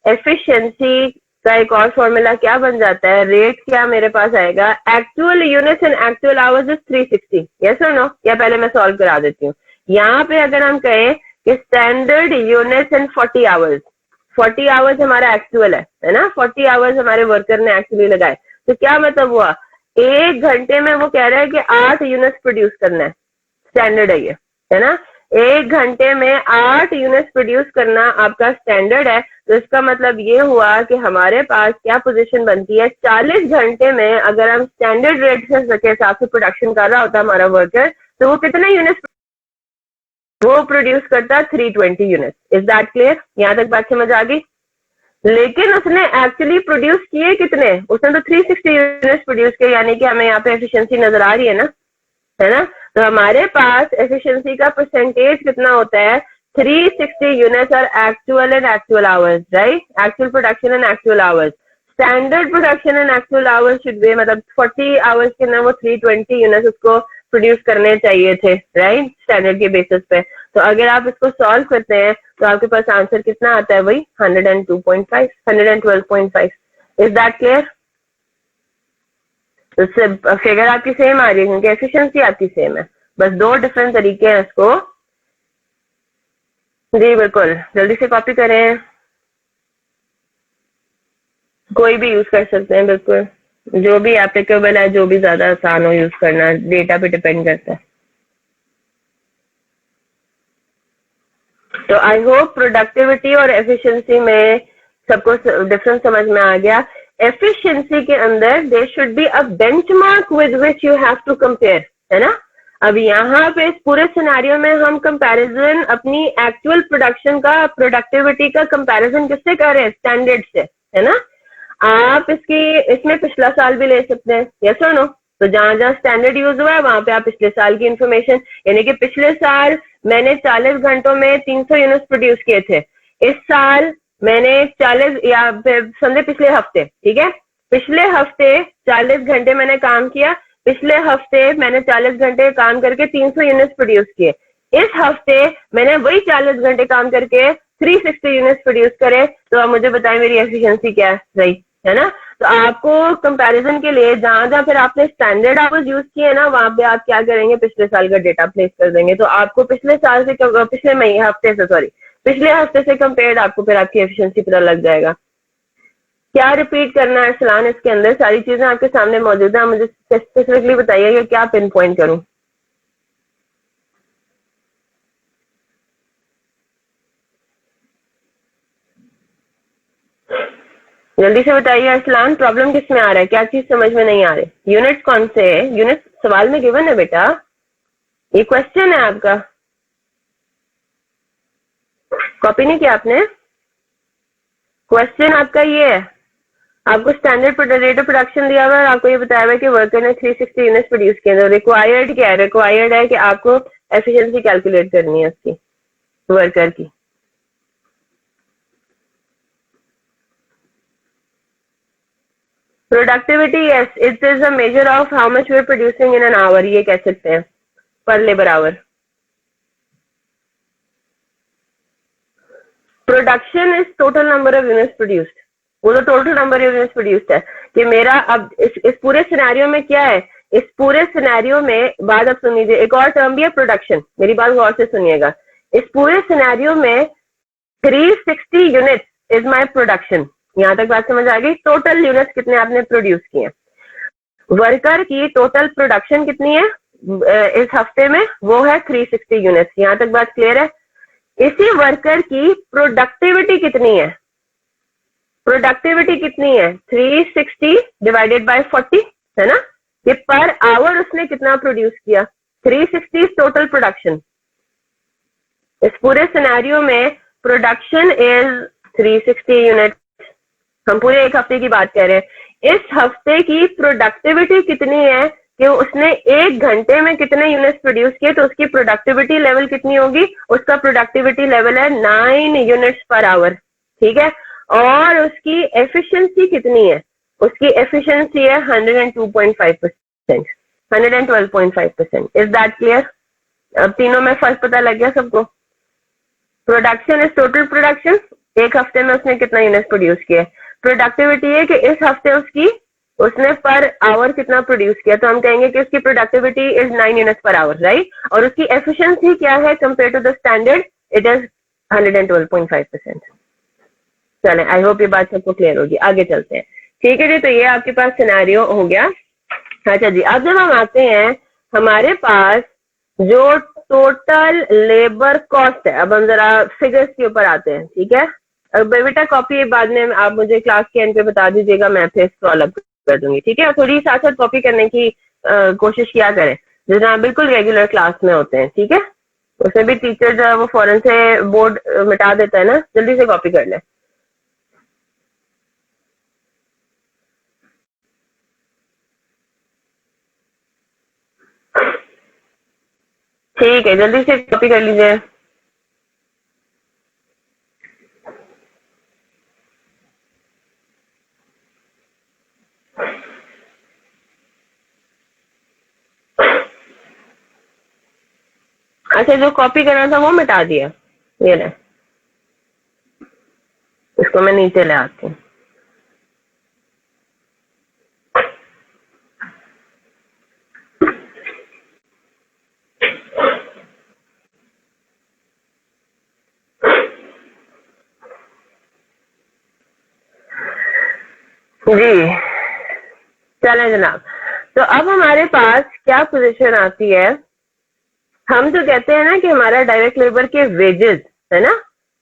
एफिशिएंसी का एक और फॉर्मूला क्या बन जाता है? रेट क्या मेरे पास आएगा? Actual units and actual hours is 360। Yes और नो? या पहले मैं सॉल्व करा देती हूँ। यहाँ पे अगर हम कहें कि standard units and 40 hours, 40 hours हमारा एक्चुअल है ना? 40 आवर्स हमारे वर्कर ने एक्चुअली लगाए, तो क्या मतलब हुआ? 1 घंटे में वो कह रहा है कि 8 यूनिट्स प्रोड्यूस करना है, स्टैंडर्ड है ये, है ना? 1 घंटे में 8 यूनिट्स प्रोड्यूस करना आपका स्टैंडर्ड है, तो इसका मतलब ये हुआ कि हमारे पास क्या पोजीशन बनती है, 40 घंटे में अगर हम स्टैंडर्ड रेट के हिसाब से प्रोडक्शन कर रहा होता हमारा वर्कर, तो वो कितने यूनिट्स वो प्रोड्यूस करता, 320 यूनिट्स। Is that clear? यहाँ तक बात समझ आ गई? लेकिन उसने एक्चुअली प्रोड्यूस किए कितने, उसने तो 360 यूनिट्स प्रोड्यूस किए, यानी कि हमें यहाँ पे एफिशिएंसी नजर आ रही है ना, है ना? तो हमारे पास एफिशिएंसी का परसेंटेज कितना होता है, 360 यूनिट्स और actual and actual hours, right? Actual production and actual hours. Standard production and actual hours should be, मतलब 40 आवर्स के ना वो 320 यूनिट्स उसको प्रोड्यूस करने चाहिए थे, राइट? स्टैंडर्ड के बेसिस पे। तो अगर आप इसको सॉल्व करते हैं तो आपके पास आंसर कितना आता है, वही 102.5, 112.5। Is that clear? तो फिगर आपकी सेम आ रही है क्योंकि एफिशिएंसी आपकी सेम है, बस दो डिफरेंट तरीके हैं इसको। जी बिल्कुल, जल्दी से कॉपी करें, कोई भी यूज कर सकते हैं, बिल्कुल जो भी एप्लीकेबल है, जो भी ज्यादा आसान हो यूज करना, डेटा पे डिपेंड करता है। तो आई होप प्रोडक्टिविटी और एफिशिएंसी में सबको डिफरेंस समझ में आ गया। एफिशिएंसी के अंदर there should be a benchmark with which you have to compare, है ना? अब यहाँ पे इस पूरे सिनेरियो में हम कंपैरिजन अपनी एक्चुअल प्रोडक्शन का, प्रोडक्टिविटी का कंपैरिजन किससे कर रहे हैं, स्टैंडर्ड से, है ना? आप इसमें पिछला साल भी ले सकते हैं, यस और नो? तो जहां जहां स्टैंडर्ड यूज हुआ है वहां पे आप पिछले साल की इंफॉर्मेशन, यानी कि पिछले साल मैंने 40 घंटों में 300 यूनिट्स प्रोड्यूस किए थे, इस साल मैंने 40 या समझे पिछले हफ्ते, ठीक है, पिछले हफ्ते 40 घंटे मैंने काम किया, पिछले हफ्ते मैंने 40 घंटे काम करके 300 यूनिट्स प्रोड्यूस किए, इस हफ्ते मैंने वही 40 घंटे काम करके 360 यूनिट्स प्रोड्यूस करे, तो आप मुझे बताएं मेरी एफिशिएंसी क्या है, रही है ना? तो आपको कंपैरिजन के लिए जहां जहां फिर आपने स्टैंडर्ड आवर्स यूज किए ना, वहां पे आप क्या करेंगे, पिछले साल का डेटा प्लेस कर देंगे, तो आपको पिछले साल से, पिछले महीने हफ्ते से, सॉरी पिछले हफ्ते से कंपेयर्ड आपको फिर आपकी एफिशिएंसी पता लग जाएगा। क्या रिपीट करना है सलान, इसके अंदर सारी चीजें आपके सामने मौजूद है, मुझे स्पेसिफिकली बताइए कि क्या पिन पॉइंट करूं। जल्दी से बताइए अरसलान, प्रॉब्लम किस में आ रहा है, क्या चीज समझ में नहीं आ रही? यूनिट कौन से है? यूनिट सवाल में गिवन है बेटा, ये क्वेश्चन है आपका, कॉपी नहीं किया आपने? क्वेश्चन आपका ये है, आपको स्टैंडर्ड रेट ऑफ प्रोडक्शन दिया हुआ है, आपको ये बताया हुआ है कि वर्कर ने 360 यूनिट्स प्रोड्यूस किए, तो रिक्वायर्ड क्या है? रिक्वायर्ड है कि आपको एफिशिएंसी कैलकुलेट करनी है उसकी, वर्कर की। Productivity, yes, it is a measure of how much we are producing in an hour, ये कह सकते हैं, per labour hour. Production is total number of units produced, वो तो total number of units produced है कि मेरा अब इस पूरे सिनेरियो में क्या है, इस पूरे सिनेरियो में बात अब सुन लीजिए, एक और टर्म भी है प्रोडक्शन, मेरी बात गौर से सुनिएगा। इस पूरे सिनेरियो में 360 यूनिट्स इज माय प्रोडक्शन, यहां तक बात समझ आ गई? टोटल यूनिट्स कितने आपने प्रोड्यूस किए, वर्कर की टोटल प्रोडक्शन कितनी है इस हफ्ते में, वो है 360 यूनिट्स, यहां तक बात क्लियर है? इसी वर्कर की प्रोडक्टिविटी कितनी है, प्रोडक्टिविटी कितनी है, 360 डिवाइडेड बाय 40, है ना? ये पर आवर उसने कितना प्रोड्यूस किया, 360 टोटल प्रोडक्शन। इस पूरे सिनेरियो में प्रोडक्शन इज 360 यूनिट, हम पूरे एक हफ्ते की बात कर रहे हैं, इस हफ्ते की प्रोडक्टिविटी कितनी है कि उसने 1 घंटे में कितने यूनिट्स प्रोड्यूस किए, तो उसकी प्रोडक्टिविटी लेवल कितनी होगी, उसका प्रोडक्टिविटी लेवल है 9 यूनिट्स पर आवर, ठीक है? और उसकी एफिशिएंसी कितनी है, उसकी एफिशिएंसी है 102.5%, 112.5%। Is that clear? अब तीनों में फर्क पता लग गया सबको? प्रोडक्शन इज टोटल प्रोडक्शन, एक हफ्ते में उसने कितना यूनिट प्रोड्यूस किया, प्रोडक्टिविटी है कि इस हफ्ते उसने पर आवर कितना प्रोड्यूस किया, तो हम कहेंगे कि उसकी productivity is 9 units per hour, right? और उसकी एफिशिएंसी क्या है compare to the standard, it is 112.5%। चले, आई होप ये बात सबको क्लियर होगी, आगे चलते हैं, ठीक है जी? तो ये आपके पास सिनेरियो हो गया। अच्छा जी, अब जब हम आते हैं, हमारे पास जो टोटल लेबर कॉस्ट है। अब हम जरा फिगर्स के ऊपर आते हैं, ठीक है। अब बेटा कॉपी बाद में आप मुझे क्लास के एंड पे बता दीजिएगा, मैं फिर स्क्रॉल अप कर दूंगी, ठीक है। थोड़ी साथ साथ कॉपी करने की कोशिश किया करें, जितना आप बिल्कुल रेगुलर क्लास में होते हैं, ठीक है। उसमें भी टीचर जो है वो फौरन से बोर्ड मिटा देता है ना, जल्दी से कॉपी कर ले। ठीक है, जल्दी से कॉपी कर लीजिए। अच्छा, जो कॉपी करना था वो मिटा दिया, ये ले, इसको मैं नीचे ले आती हूँ। जी चलें जनाब, तो अब हमारे पास क्या पोजीशन आती है। हम तो कहते हैं ना कि हमारा डायरेक्ट लेबर के वेजेस है ना,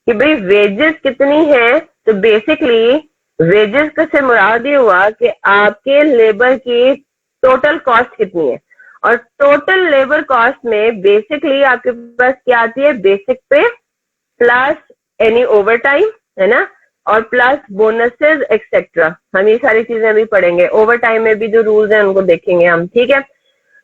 कि भाई वेजेस कितनी है, तो बेसिकली वेजेस का से मुराद ये हुआ कि आपके लेबर की टोटल कॉस्ट कितनी है। और टोटल लेबर कॉस्ट में बेसिकली आपके पास क्या आती है, बेसिक पे प्लस एनी ओवर टाइम, है ना, और प्लस बोनसेस एक्सेट्रा। हम ये सारी चीजें अभी पढ़ेंगे, ओवर टाइम में भी जो रूल्स हैं उनको देखेंगे हम, ठीक है।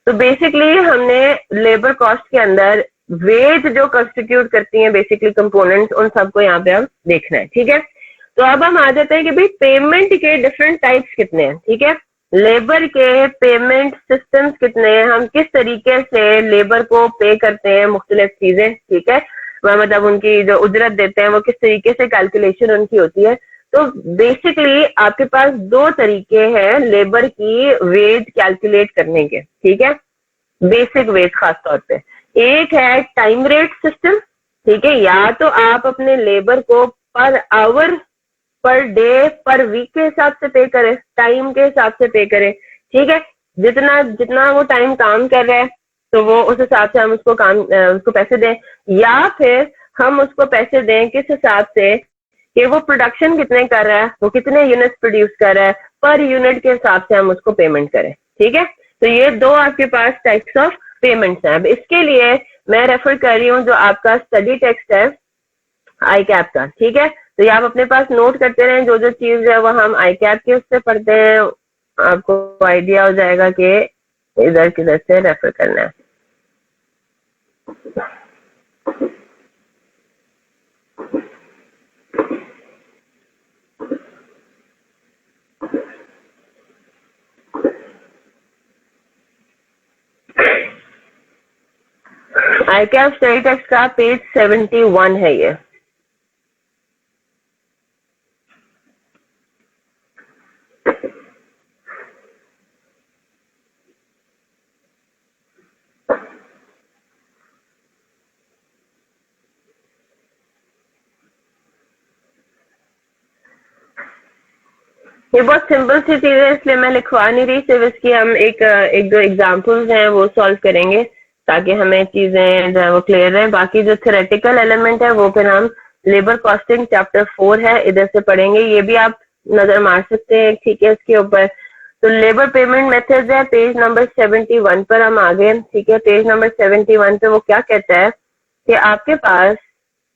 तो बेसिकली हमने लेबर कॉस्ट के अंदर वेज जो कंस्टिट्यूट करती हैं बेसिकली कंपोनेंट्स, उन सबको यहाँ पे हम देखना है, ठीक है। तो अब हम आ जाते हैं कि भाई पेमेंट के डिफरेंट टाइप्स कितने हैं, ठीक है। लेबर के पेमेंट सिस्टम्स कितने हैं, हम किस तरीके से लेबर को पे करते हैं मुख्तलिफ चीजें, ठीक है। मतलब उनकी जो उजरत देते हैं वो किस तरीके से कैलकुलेशन उनकी होती है। तो बेसिकली आपके पास दो तरीके हैं लेबर की वेज कैलकुलेट करने के, ठीक है, बेसिक वेज खास तौर पे। एक है टाइम रेट सिस्टम, ठीक है, या तो आप अपने लेबर को पर आवर, पर डे, पर वीक के हिसाब से पे करें, टाइम के हिसाब से पे करें, ठीक है। जितना जितना वो टाइम काम कर रहा है तो वो उस हिसाब से हम उसको उसको पैसे दें, या फिर हम उसको पैसे दें किस हिसाब से कि वो प्रोडक्शन कितने कर रहा है, वो कितने यूनिट प्रोड्यूस कर रहा है, पर यूनिट के हिसाब से हम उसको पेमेंट करें, ठीक है। तो ये दो आपके पास टाइप्स ऑफ पेमेंट्स हैं। अब इसके लिए मैं रेफर कर रही हूँ जो आपका स्टडी टेक्स्ट है आई कैप का, ठीक है। तो ये आप अपने पास नोट करते रहें, जो जो चीज है वो हम आई कैप के उससे पढ़ते हैं, आपको आइडिया हो जाएगा कि इधर किधर से रेफर करना है। आई कैप स्टडी टेक्स्ट का पेज 71 है ये। ये बहुत सिंपल सी चीज है, इसलिए मैं लिखवा नहीं रही, सिर्फ इसकी हम एक दो एग्जांपल्स हैं वो सॉल्व करेंगे ताकि हमें चीजें जो है वो क्लियर रहे। बाकी जो थ्योरेटिकल एलिमेंट है वो फिर हम लेबर कॉस्टिंग चैप्टर 4 है इधर से पढ़ेंगे, ये भी आप नजर मार सकते हैं, ठीक है, इसके ऊपर। तो लेबर पेमेंट मेथड्स है, पेज नंबर 71 पर हम आ गए, ठीक है। पेज नंबर 71 पे वो क्या कहता है कि आपके पास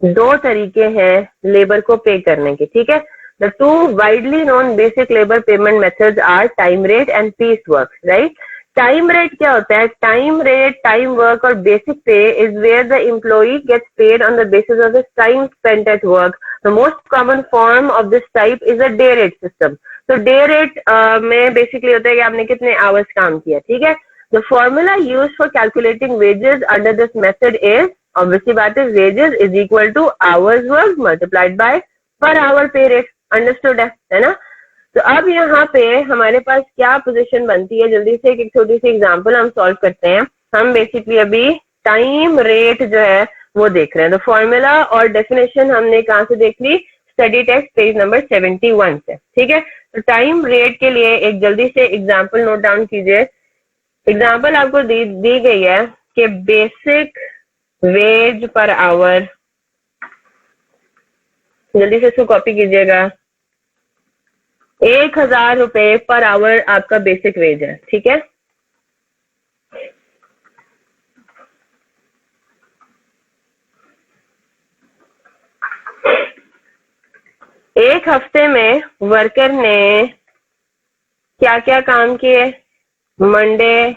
दो तरीके हैं लेबर को पे करने के, ठीक है। The two widely known basic labor payment methods are time rate and piecework, right? Time rate क्या होता है? Time rate, time work और basic pay is where the employee gets paid on the basis of his time spent at work. The most common form of this type is a day rate system. So day rate में basically होता है कि आपने कितने hours काम किया, ठीक है। The formula used for calculating wages under this method is, obviously बात है, wages is equal to hours worked multiplied by per hour pay rate, understood है ना। तो अब यहाँ पे हमारे पास क्या पोजीशन बनती है, जल्दी से एक छोटी सी एग्जांपल हम सॉल्व करते हैं। हम बेसिकली अभी टाइम रेट जो है वो देख रहे हैं। तो फॉर्मूला और डेफिनेशन हमने कहाँ से देख ली, स्टडी टेक्स्ट पेज नंबर 71 से, ठीक है। तो टाइम रेट के लिए एक जल्दी से एग्जाम्पल नोट डाउन कीजिए। एग्जाम्पल आपको दी गई है कि बेसिक वेज पर आवर, जल्दी से इसको कॉपी कीजिएगा। 1,000 रुपए पर आवर आपका बेसिक वेज है, ठीक है। एक हफ्ते में वर्कर ने क्या क्या काम किए? Monday,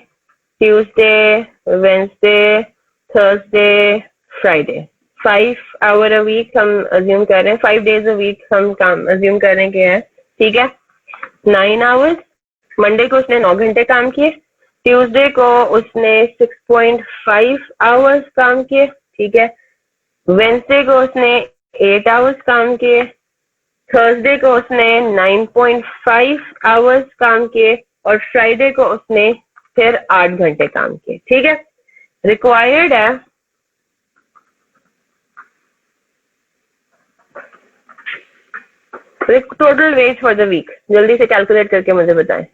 Tuesday, Wednesday, Thursday, Friday. 5 hour a week हम अज्यूम कर रहे हैं, 5 डेज अ वीक हम काम अज्यूम कर रहे हैं, ठीक है। 9 आवर्स। मंडे को उसने 9 घंटे काम किए, ट्यूसडे को उसने 6.5 आवर्स काम किए, ठीक है। वेंसडे को उसने 8 आवर्स काम किए, थर्सडे को उसने 9.5 आवर्स काम किए और फ्राइडे को उसने फिर 8 घंटे काम किए, ठीक है। रिक्वायर्ड है total wage for the week, जल्दी से कैलकुलेट करके मुझे बताएं।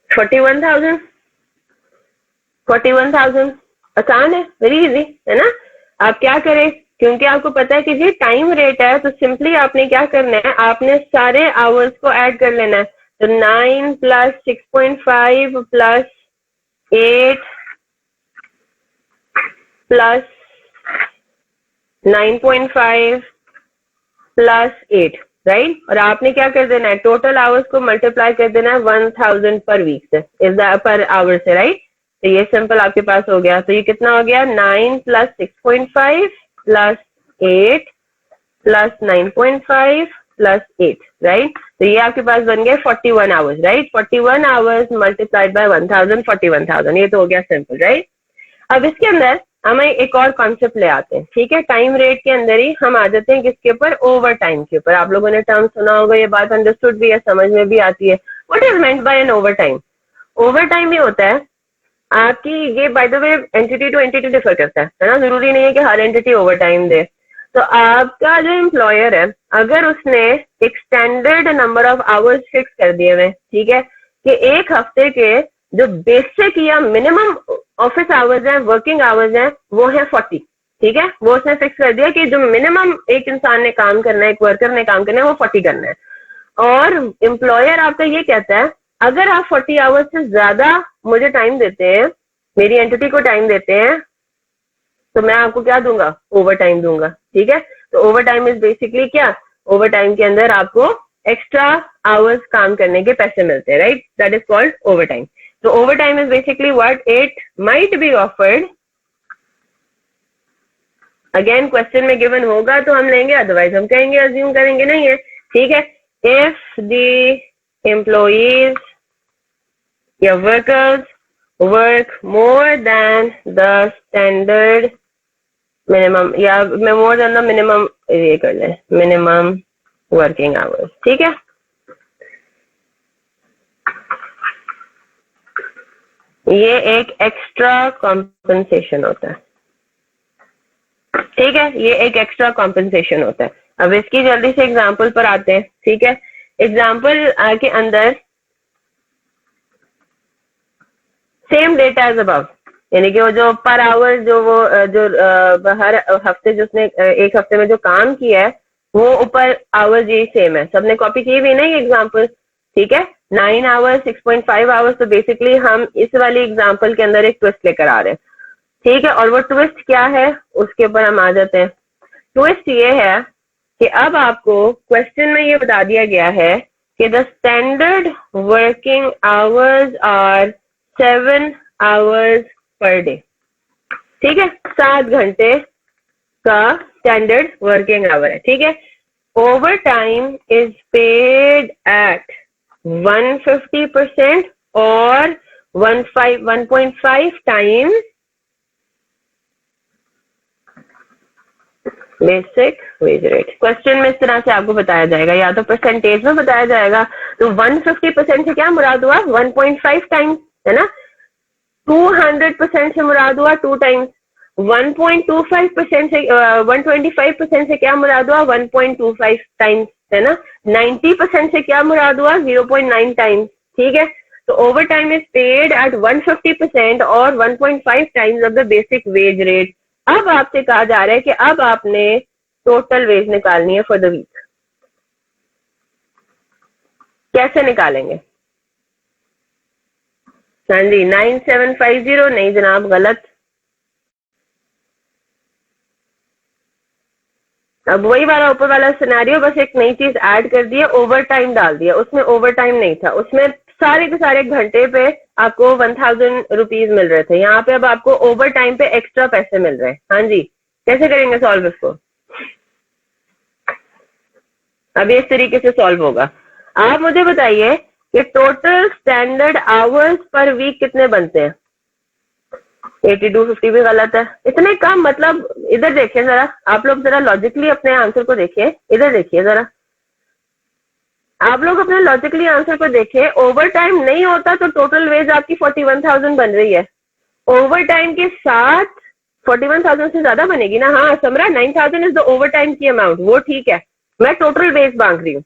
$41,000 आसान है, वेरी इजी है ना। आप क्या करें, क्योंकि आपको पता है कि जी टाइम रेट है, तो सिंपली आपने क्या करना है, आपने सारे आवर्स को ऐड कर लेना है। तो 9 plus 6.5 plus 8 plus 9.5 plus 8, right. और आपने क्या कर देना है, टोटल आवर्स को मल्टीप्लाई कर देना है 1,000 पर वीक से, पर आवर से, राइट। तो ये सिंपल आपके पास हो गया। तो ये कितना हो गया, 9 plus 6.5 plus 8 plus 9.5 plus 8, right. तो ये आपके पास बन गया 41 hours, right. 41 hours multiplied bye 1,000, 41,000, ये तो हो गया सिंपल, राइट। अब इसके अंदर हम एक और कॉन्सेप्ट ले आते हैं, ठीक है। टाइम रेट के अंदर ही हम आ जाते हैं किसके ऊपर, ओवर टाइम के ऊपर। आप लोगों ने टर्म सुना होगा, ये बात अंडरस्टूड भी है, समझ में भी आती है। What is meant by an overtime? Overtime ये होता है आपकी, ये by the way entity to entity differ करता है ना, जरूरी नहीं है कि हर एंटिटी ओवर टाइम दे। तो आपका जो एम्प्लॉयर है, अगर उसने एक standard number of hours fix कर दिए हुए, ठीक है, कि एक हफ्ते के जो बेसिक या मिनिमम ऑफिस आवर्स हैं, वर्किंग आवर्स हैं, वो है 40, ठीक है। वो उसने फिक्स कर दिया कि जो मिनिमम एक इंसान ने काम करना है, एक वर्कर ने काम करना है, वो 40 करना है। और एम्प्लॉयर आपका ये कहता है, अगर आप 40 आवर्स से ज्यादा मुझे टाइम देते हैं, मेरी एंटिटी को टाइम देते हैं, तो मैं आपको क्या दूंगा, ओवर टाइम दूंगा, ठीक है। तो ओवर टाइम इज बेसिकली क्या, ओवर टाइम के अंदर आपको एक्स्ट्रा आवर्स काम करने के पैसे मिलते हैं, right. That is called overtime. तो overtime is basically what it might be offered, again question में गिवन होगा तो हम लेंगे, अदरवाइज हम कहेंगे, अज्यूम करेंगे नहीं है, ठीक है। इफ द एम्प्लॉइज या workers work more than the standard minimum, या मोर देन द मिनिमम, ये कर ले, मिनिमम वर्किंग आवर्स, ठीक है। ये एक एक्स्ट्रा कॉम्पनसेशन होता है, ठीक है। ये एक एक्स्ट्रा कॉम्पनसेशन होता है। अब इसकी जल्दी से एग्जांपल पर आते हैं, ठीक है। एग्जांपल के अंदर सेम डेटा एज अबव, यानी कि वो जो पर आवर जो हर हफ्ते जो उसने एक हफ्ते में जो काम किया है, वो ऊपर आवर्स यही सेम है, सबने कॉपी की भी नहीं एग्जांपल, ठीक है। 9 आवर्स, 6.5 आवर्स। तो बेसिकली हम इस वाली एग्जांपल के अंदर एक ट्विस्ट लेकर आ रहे हैं, ठीक है। और वो ट्विस्ट क्या है, उसके ऊपर हम आ जाते हैं। ट्विस्ट ये है कि अब आपको क्वेश्चन में ये बता दिया गया है कि the standard working hours are 7 hours per day, ठीक है। 7 घंटे का स्टैंडर्ड वर्किंग आवर है, ठीक है। Overtime is paid at 150% और 1.5 times basic wage rate question में इस तरह से आपको बताया जाएगा, या तो परसेंटेज में बताया जाएगा, तो 150% से क्या मुराद हुआ 1.5 टाइम्स, है ना। 200% से मुराद हुआ 2 टाइम्स, 1.25% से 125% से क्या मुराद हुआ 1.25 टाइम्स, है ना। 90% से क्या मुराद हुआ 0.9 टाइम्स, ठीक है। तो overtime is paid at 150% और 1.5 times of the basic wage rate. अब आपसे कहा जा रहा है कि अब आपने टोटल वेज निकालनी है फॉर द वीक। कैसे निकालेंगे? हाँ जी 9750, नहीं जनाब गलत। अब वही वाला ऊपर वाला सिनेरियो, बस एक नई चीज ऐड कर दी है, ओवर टाइम डाल दिया। उसमें ओवर टाइम नहीं था, उसमें सारे के सारे घंटे पे आपको 1000 रुपीज मिल रहे थे। यहाँ पे अब आपको ओवर टाइम पे एक्स्ट्रा पैसे मिल रहे हैं। हाँ जी, कैसे करेंगे सॉल्व इसको? अभी इस तरीके से सॉल्व होगा। आप मुझे बताइए कि total standard hours per week कितने बनते हैं? 8250 भी गलत है, इतने कम। मतलब इधर देखिए जरा, आप लोग जरा लॉजिकली अपने आंसर को देखिए, इधर देखिए जरा, आप लोग अपने लॉजिकली आंसर को देखिए। ओवर टाइम नहीं होता तो टोटल वेज आपकी 41,000 बन रही है। ओवर टाइम के साथ 41,000 से ज्यादा बनेगी ना। हाँ समरा, 9,000 इज द ओवर टाइम की अमाउंट, वो ठीक है। मैं टोटल वेज मांग रही हूँ।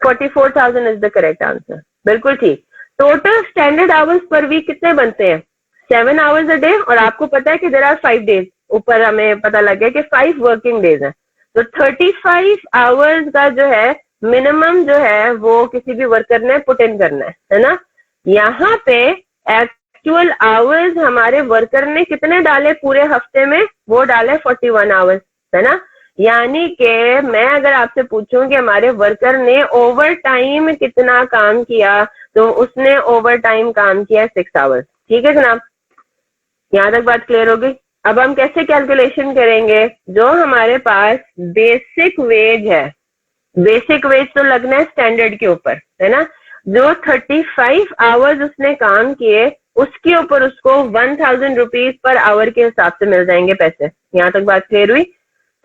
44,000 इज द करेक्ट आंसर, बिल्कुल ठीक। Total standard hours per week कितने बनते हैं? 7 आवर्स अ डे, और आपको पता है कि देर आर 5 डेज। ऊपर हमें पता लग गया कि 5 वर्किंग डेज है, तो 35 आवर्स का जो है मिनिमम जो है वो किसी भी वर्कर ने पुट इन करना है ना। यहाँ पे एक्चुअल आवर्स हमारे वर्कर ने कितने डाले पूरे हफ्ते में? वो डाले 41 आवर्स, है ना। यानी कि मैं अगर आपसे पूछूं कि हमारे वर्कर ने ओवर टाइम कितना काम किया, तो उसने ओवर टाइम काम किया 6 आवर्स। ठीक है जनाब, यहां तक बात क्लियर होगी। अब हम कैसे कैलकुलेशन करेंगे? जो हमारे पास बेसिक वेज है, बेसिक वेज तो लगना है स्टैंडर्ड के ऊपर, है ना। जो 35 आवर्स उसने काम किए, उसके ऊपर उसको 1000 रुपीज पर आवर के हिसाब से मिल जाएंगे पैसे। यहां तक बात क्लियर हुई?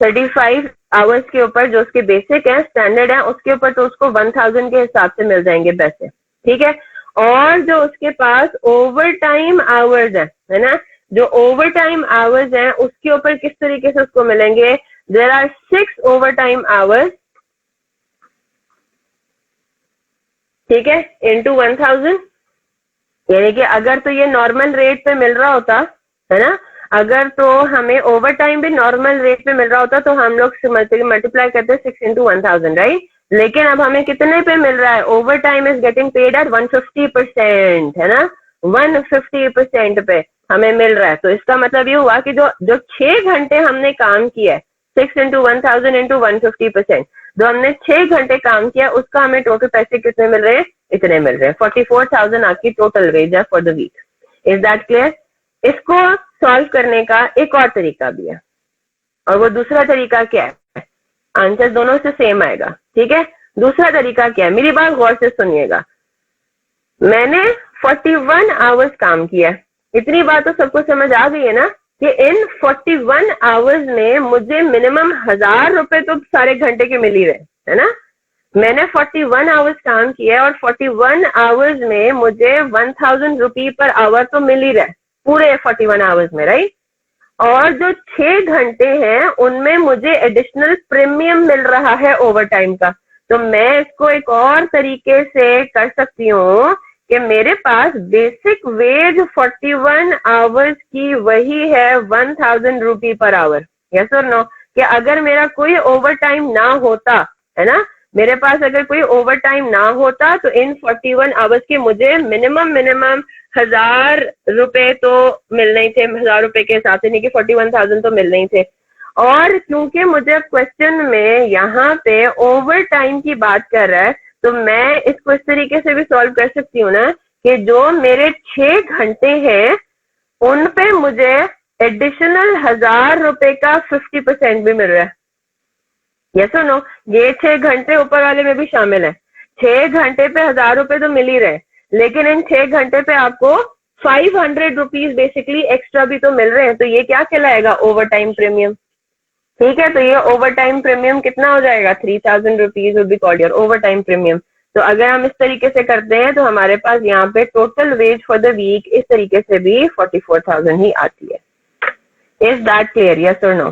35 आवर्स के ऊपर जो उसके बेसिक है, स्टैंडर्ड है, उसके ऊपर तो उसको 1000 के हिसाब से मिल जाएंगे पैसे, ठीक है। और जो उसके पास ओवर टाइम आवर्स है ना, जो ओवर टाइम आवर्स हैं उसके ऊपर किस तरीके से उसको मिलेंगे? There are 6 overtime hours, ठीक है, इंटू 1000। यानी कि अगर तो ये नॉर्मल रेट पे मिल रहा होता, है ना, अगर तो हमें ओवर टाइम भी नॉर्मल रेट पे मिल रहा होता तो हम लोग मल्टीप्लाई करते 6 इंटू 1000, राइट। लेकिन अब हमें कितने पे मिल रहा है? Overtime is getting paid at 150%, है ना। 150% पे हमें मिल रहा है। तो इसका मतलब ये हुआ कि जो जो 6 घंटे हमने काम किया है, 6 इंटू 1000 इंटू 150%, जो हमने 6 घंटे काम किया उसका हमें टोटल पैसे कितने मिल रहे हैं? इतने मिल रहे हैं। 44,000 आपकी टोटल वेज है for the week. Is that clear? इसको सॉल्व करने का एक और तरीका भी है, और वो दूसरा तरीका क्या है? आंसर दोनों से सेम आएगा, ठीक है। दूसरा तरीका क्या है? मेरी बात गौर से सुनिएगा। मैंने 41 आवर्स काम किया, इतनी बात तो सबको समझ आ गई है ना कि इन 41 आवर्स में मुझे मिनिमम 1000 रुपए तो सारे घंटे के मिल ही रहे, है ना। मैंने 41 आवर्स काम किया और 41 आवर्स में मुझे 1000 रुपी पर आवर तो मिल ही रहा है पूरे 41 आवर्स में, राइट। और जो 6 घंटे हैं उनमें मुझे एडिशनल प्रीमियम मिल रहा है ओवर टाइम का। तो मैं इसको एक और तरीके से कर सकती हूँ कि मेरे पास बेसिक वेज 41 आवर्स की वही है 1000 रुपी पर आवर, यस और नो। कि अगर मेरा कोई ओवर टाइम ना होता, है ना, मेरे पास अगर कोई ओवर टाइम ना होता तो इन 41 आवर्स के मुझे मिनिमम 1000 रुपए तो मिलने ही थे। 1000 रुपए के हिसाब से, नहीं कि 41,000 तो मिलने ही थे। और क्योंकि मुझे क्वेश्चन में यहाँ पे ओवर टाइम की बात कर रहा है, तो मैं इसको इस तरीके से भी सॉल्व कर सकती हूँ ना कि जो मेरे 6 घंटे हैं उन पे मुझे एडिशनल 1000 रुपए का 50% भी मिल रहा है, यस और नो। ये 6 घंटे ऊपर वाले में भी शामिल है। 6 घंटे पे 1000 रुपए तो मिल ही रहे, लेकिन इन 6 घंटे पे आपको 500 रुपीज बेसिकली एक्स्ट्रा भी तो मिल रहे हैं। तो ये क्या कहलाएगा? Over time premium. ठीक है, तो ये ओवर टाइम प्रीमियम कितना हो जाएगा, 3000 rupees would be called your over time premium. तो अगर हम इस तरीके से करते हैं तो हमारे पास यहाँ पे total wage for the week इस तरीके से भी 44,000 ही आती है। इज दैट क्लियर, यस और नो?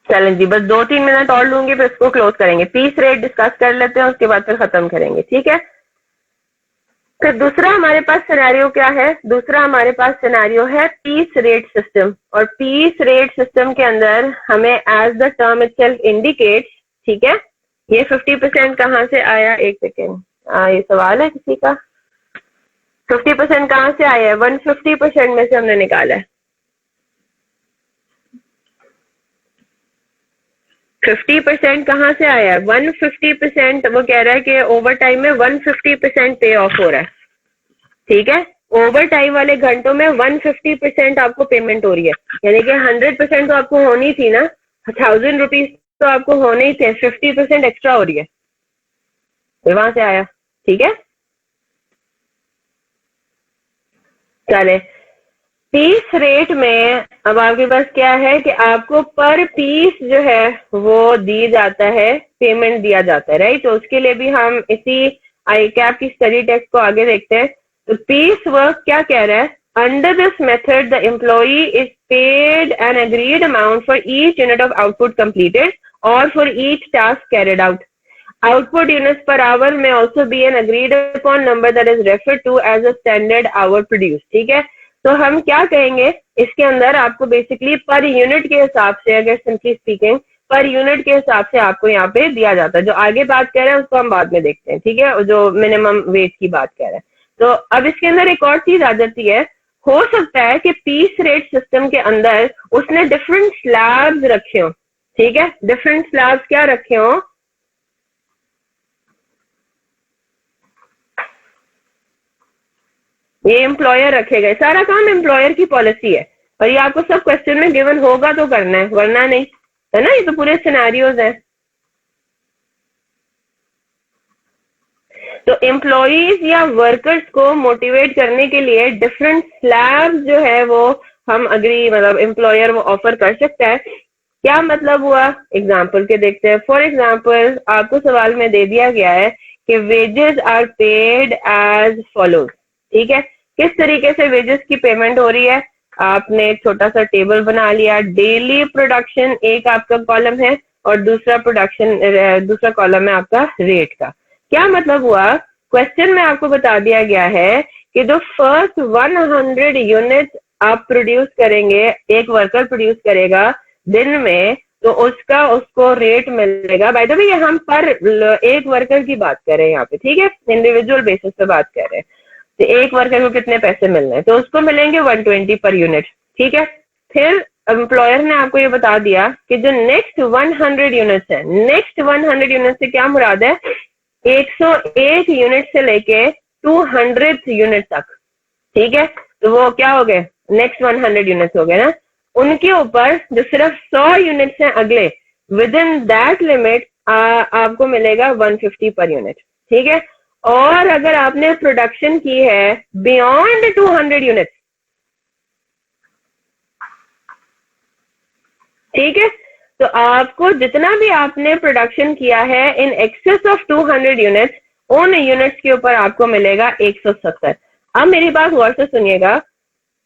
चलें जी, बस 2-3 मिनट और लूंगी फिर इसको क्लोज करेंगे। पीस रेट डिस्कस कर लेते हैं, उसके बाद फिर खत्म करेंगे, ठीक है। फिर दूसरा हमारे पास सिनेरियो क्या है, दूसरा हमारे पास सिनेरियो है पीस रेट सिस्टम। और पीस रेट सिस्टम के अंदर हमें as the term itself indicates, ठीक है, ये 50% कहाँ से आया, एक सेकेंड, ये सवाल है किसी का, 50% कहाँ से आया है, 150% में से हमने निकाला है। 50% कहाँ से आया है, 150%। वो कह रहा है कि ओवर टाइम में 150% पे ऑफ हो रहा है, ठीक है। ओवर टाइम वाले घंटों में 150% आपको पेमेंट हो रही है, यानी कि 100% तो आपको होनी थी ना, 1000 रुपीज तो आपको होने ही थे, 50% एक्स्ट्रा हो रही है, तो वहां से आया, ठीक है। चले, पीस रेट में अब आपके पास क्या है कि आपको पर पीस जो है वो दी जाता है, पेमेंट दिया जाता है, राइट। तो उसके लिए भी हम इसी आई कैप की स्टडी टेक्स्ट को आगे देखते हैं। तो पीस वर्क क्या कह रहा है, under this method the employee is paid an agreed amount for each unit of output completed और for each task carried out. Output units per hour may also be an agreed upon number that is referred to as a standard hour produced, ठीक है। तो हम क्या कहेंगे, इसके अंदर आपको बेसिकली पर यूनिट के हिसाब से, अगर सिंपली स्पीकिंग पर यूनिट के हिसाब से आपको यहाँ पे दिया जाता है। जो आगे बात कर रहे हैं उसको हम बाद में देखते हैं, ठीक है, जो मिनिमम वेज की बात कर रहे हैं। तो अब इसके अंदर एक और चीज आ जाती है, हो सकता है कि पीस रेट सिस्टम के अंदर उसने डिफरेंट स्लैब्स रखे हो, ठीक है, डिफरेंट स्लैब्स क्या रखे हो, ये एम्प्लॉयर रखे गए, सारा काम एम्प्लॉयर की पॉलिसी है, और ये आपको सब क्वेश्चन में गिवन होगा तो करना है, वरना नहीं, है ना। ये तो पूरे सिनेरियोज हैं। तो एम्प्लॉयज या वर्कर्स को मोटिवेट करने के लिए डिफरेंट स्लैब्स जो है वो हम अग्री, मतलब एम्प्लॉयर वो ऑफर कर सकता है। क्या मतलब हुआ, एग्जाम्पल के देखते हैं। फॉर एग्जाम्पल आपको सवाल में दे दिया गया है कि wages are paid as follows, ठीक है। किस तरीके से वेजेस की पेमेंट हो रही है, आपने एक छोटा सा टेबल बना लिया, डेली प्रोडक्शन एक आपका कॉलम है और दूसरा प्रोडक्शन, दूसरा कॉलम है आपका रेट का। क्या मतलब हुआ, क्वेश्चन में आपको बता दिया गया है कि जो फर्स्ट 100 यूनिट आप प्रोड्यूस करेंगे, एक वर्कर प्रोड्यूस करेगा दिन में, तो उसका उसको रेट मिलेगा। बाय द वे ये हम पर एक वर्कर की बात कर रहे हैं यहाँ पे, ठीक है, इंडिविजुअल बेसिस पे बात कर रहे हैं। तो एक वर्कर को कितने पैसे मिलने हैं, तो उसको मिलेंगे 120 पर यूनिट, ठीक है। फिर एम्प्लॉयर ने आपको ये बता दिया कि जो नेक्स्ट 100 यूनिट्स है, नेक्स्ट 100 यूनिट से क्या मुराद है, 101 यूनिट से लेके 200 यूनिट तक, ठीक है। तो वो क्या हो गए, नेक्स्ट 100 यूनिट्स हो गए ना, उनके ऊपर जो सिर्फ 100 यूनिट्स हैं अगले, विद इन दैट लिमिट आपको मिलेगा 150 पर यूनिट, ठीक है। और अगर आपने प्रोडक्शन की है बियॉन्ड 200 यूनिट, ठीक है, तो आपको जितना भी आपने प्रोडक्शन किया है इन एक्सेस ऑफ 200 यूनिट्स, उन यूनिट्स के ऊपर आपको मिलेगा 170। अब मेरी बात गौर से सुनिएगा,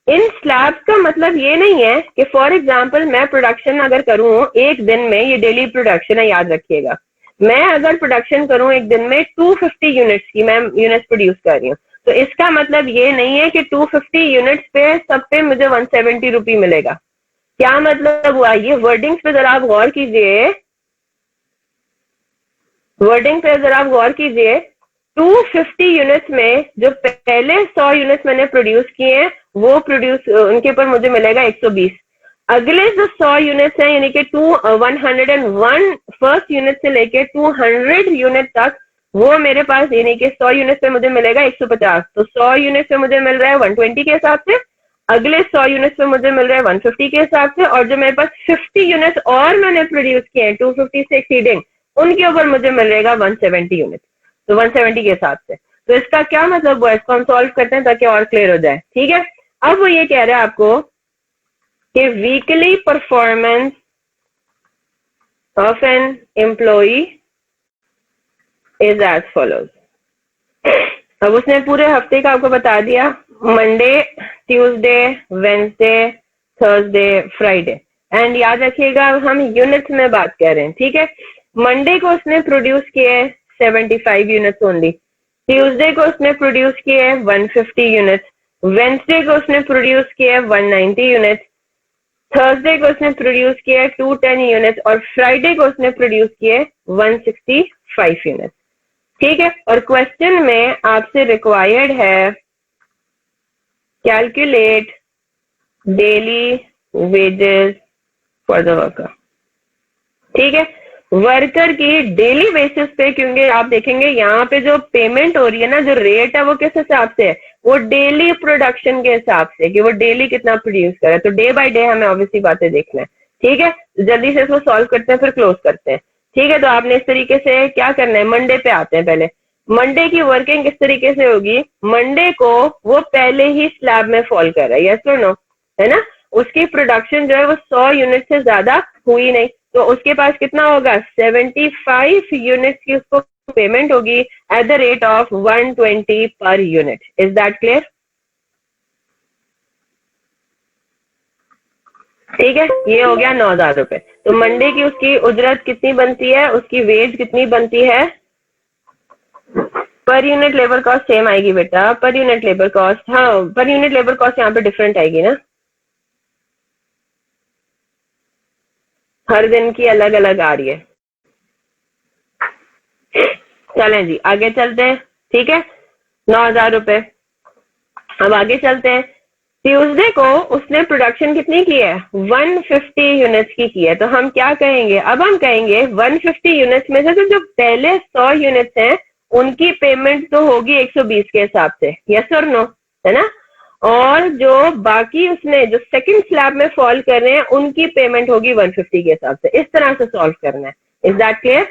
इन स्लैब्स का मतलब ये नहीं है कि फॉर एग्जांपल मैं प्रोडक्शन अगर करूं एक दिन में, ये डेली प्रोडक्शन है याद रखिएगा, मैं अगर प्रोडक्शन करूं एक दिन में 250 यूनिट्स की, मैं यूनिट्स प्रोड्यूस कर रही हूँ, तो इसका मतलब ये नहीं है कि 250 यूनिट्स पे सब पे मुझे 170 रुपी मिलेगा। क्या मतलब हुआ, ये वर्डिंग्स पे जरा आप गौर कीजिए, वर्डिंग पे जरा आप गौर कीजिए। 250 यूनिट्स में जो पहले 100 यूनिट्स मैंने प्रोड्यूस किए हैं वो प्रोड्यूस, उनके ऊपर मुझे मिलेगा 120। अगले जो 100 यूनिट्स हैं यानी कि 101 फर्स्ट यूनिट से लेके 200 यूनिट तक, वो मेरे पास यानी कि 100 यूनिट पे मुझे मिलेगा 150। तो 100 यूनिट पे मुझे मिल रहा है 120 के हिसाब से, अगले 100 यूनिट्स पे मुझे मिल रहा है 150 के हिसाब से, और जो मेरे पास 50 यूनिट्स और मैंने प्रोड्यूस किए हैं 250 से एक्सीडिंग, उनके ऊपर मुझे मिलेगा 170 यूनिट, तो 170 के हिसाब से। तो इसका क्या मतलब हुआ, इसको हम सॉल्व करते हैं ताकि और क्लियर हो जाए। ठीक है, अब वो ये कह रहा है आपको कि weekly performance of an employee is as follows. अब उसने पूरे हफ्ते का आपको बता दिया, Monday, Tuesday, Wednesday, Thursday, Friday. And याद रखिएगा हम यूनिट्स में बात कर रहे हैं। ठीक है, मंडे को उसने प्रोड्यूस किए 75 यूनिट्स ओनली, ट्यूसडे को उसने प्रोड्यूस किए 150 यूनिट्स, वेंसडे को उसने प्रोड्यूस किए 190 यूनिट्स, थर्सडे को उसने प्रोड्यूस किए 210 यूनिट्स और फ्राइडे को उसने प्रोड्यूस किए 165 यूनिट्स। ठीक है, और क्वेश्चन में आपसे रिक्वायर्ड है calculate daily wages for the worker. ठीक है, वर्कर की डेली बेसिस पे, क्योंकि आप देखेंगे यहाँ पे जो पेमेंट हो रही है ना, जो रेट है वो किस हिसाब से है, वो डेली प्रोडक्शन के हिसाब से कि वो डेली कितना प्रोड्यूस करे। तो डे बाय डे हमें ऑब्वियसली बातें देखना है। ठीक है, जल्दी से इसको सॉल्व करते हैं फिर क्लोज करते हैं। ठीक है, तो आपने इस तरीके से क्या करना है, मंडे पे आते हैं। पहले मंडे की वर्किंग किस तरीके से होगी, मंडे को वो पहले ही स्लैब में फॉल कर रहा है, यस और नो, है ना। उसकी प्रोडक्शन जो है वो 100 यूनिट से ज्यादा हुई नहीं, तो उसके पास कितना होगा, 75 यूनिट्स की उसको पेमेंट होगी eight the rate of 120 per unit. Is that clear? ठीक है, ये हो गया 9,000 रुपए। तो मंडे की उसकी उजरत कितनी बनती है, उसकी वेज कितनी बनती है, per unit labour cost same आएगी बेटा, पर यूनिट लेबर कॉस्ट, हाँ पर यूनिट लेबर कॉस्ट यहाँ पे डिफरेंट आएगी ना, हर दिन की अलग अलग आ रही है। चलें जी आगे चलते हैं। ठीक है, 9,000 रुपए। अब आगे चलते हैं, ट्यूसडे को उसने प्रोडक्शन कितनी की है, 150 यूनिट्स की है। तो हम क्या कहेंगे, अब हम कहेंगे 150 यूनिट्स में से तो जो पहले 100 यूनिट्स हैं उनकी पेमेंट तो होगी 120 के हिसाब से, यस और नो, है ना। और जो बाकी उसने जो सेकंड स्लैब में फॉल कर रहे हैं उनकी पेमेंट होगी 150 के हिसाब से। इस तरह से सॉल्व करना है। Is that clear?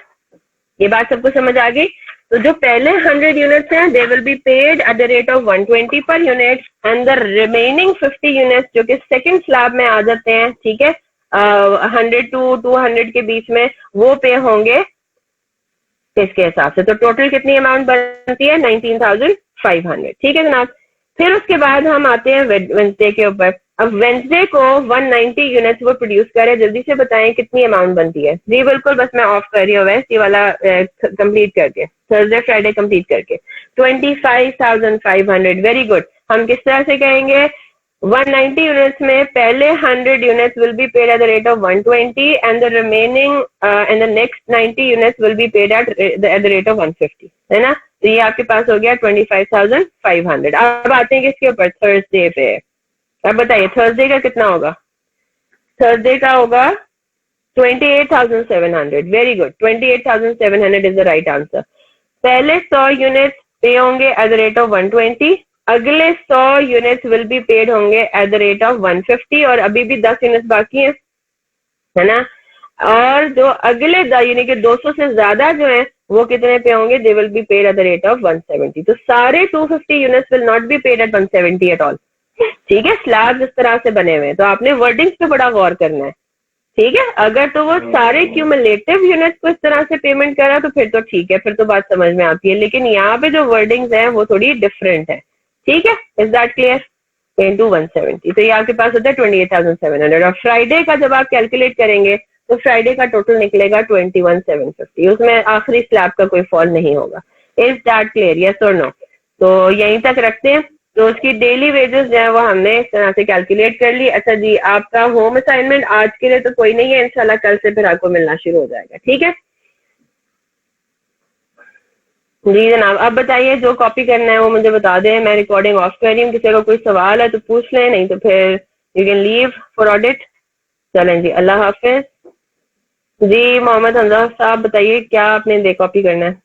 ये बात सबको समझ आ गई? तो जो पहले 100 यूनिट्स हैं दे will be paid at the rate of 120 per unit and the remaining 50 units जो कि सेकंड स्लैब में आ जाते हैं, ठीक है, 100 to 200 के बीच में, वो पे होंगे इसके हिसाब से। तो टोटल कितनी अमाउंट बनती है, 19,500। ठीक है जनाब। फिर उसके बाद हम आते हैं वेंसडे के ऊपर। अब वेंसडे को 190 यूनिट्स वो प्रोड्यूस करे, जल्दी से बताएं कितनी अमाउंट बनती है। जी बिल्कुल, बस मैं ऑफ कर रही हूँ वैसे, ये वाला कंप्लीट करके, थर्सडे फ्राइडे कंप्लीट करके 25,500। Very good. हम किस तरह से कहेंगे, 190 units में पहले 100 units will be paid at the rate of 120 and the remaining and the next 90 units will be paid at the rate of 150, है ना। तो ये आपके पास हो गया 25,500। अब आते हैं किसके ऊपर, थर्सडे पे। अब बताइए थर्सडे का कितना होगा, थर्सडे का होगा 28,700। Very good, 28,700 is the right answer. पहले 100 यूनिट्स पे होंगे एट द रेट ऑफ 120, अगले 100 यूनिट्स विल बी पेड होंगे एट द रेट ऑफ 150 और अभी भी 10 यूनिट्स बाकी हैं, है ना। और जो अगले यानी कि 200 से ज्यादा जो है वो कितने पे होंगे, they will be paid at the rate of 170। तो सारे 250 units will not be paid at 170 at all. ठीक है, स्लैब इस तरह से बने हुए हैं, तो आपने वर्डिंग्स पे बड़ा गौर करना है। ठीक है, अगर तो वो सारे क्यूमुलेटिव यूनिट्स को इस तरह से पेमेंट करा तो फिर तो ठीक है, फिर तो बात समझ में आती है, लेकिन यहाँ पे जो वर्डिंग्स हैं वो थोड़ी डिफरेंट है। ठीक है, इज दैट क्लियर? इनटू 170, तो ये आपके पास होता है 28,700। और फ्राइडे का जब आप कैलकुलेट करेंगे तो फ्राइडे का टोटल निकलेगा 21,750, उसमें आखिरी स्लैब का कोई फॉल नहीं होगा। इज दैट क्लियर, यस और नो? तो यहीं तक रखते हैं। तो उसकी डेली वेजेस जो है वो हमने इस तरह से कैलकुलेट कर ली। अच्छा जी, आपका होम असाइनमेंट आज के लिए तो कोई नहीं है, इंशाल्लाह कल से फिर आपको मिलना शुरू हो जाएगा। ठीक है जी जनाब। अब बताइए जो कॉपी करना है वो मुझे बता दें, मैं रिकॉर्डिंग ऑफ कर रही हूँ। किसी को कोई सवाल है तो पूछ लें, नहीं तो फिर you can leave for audit. चलें जी, अल्लाह हाफिज। जी मोहम्मद हमजा साहब बताइए क्या आपने कॉपी करना है।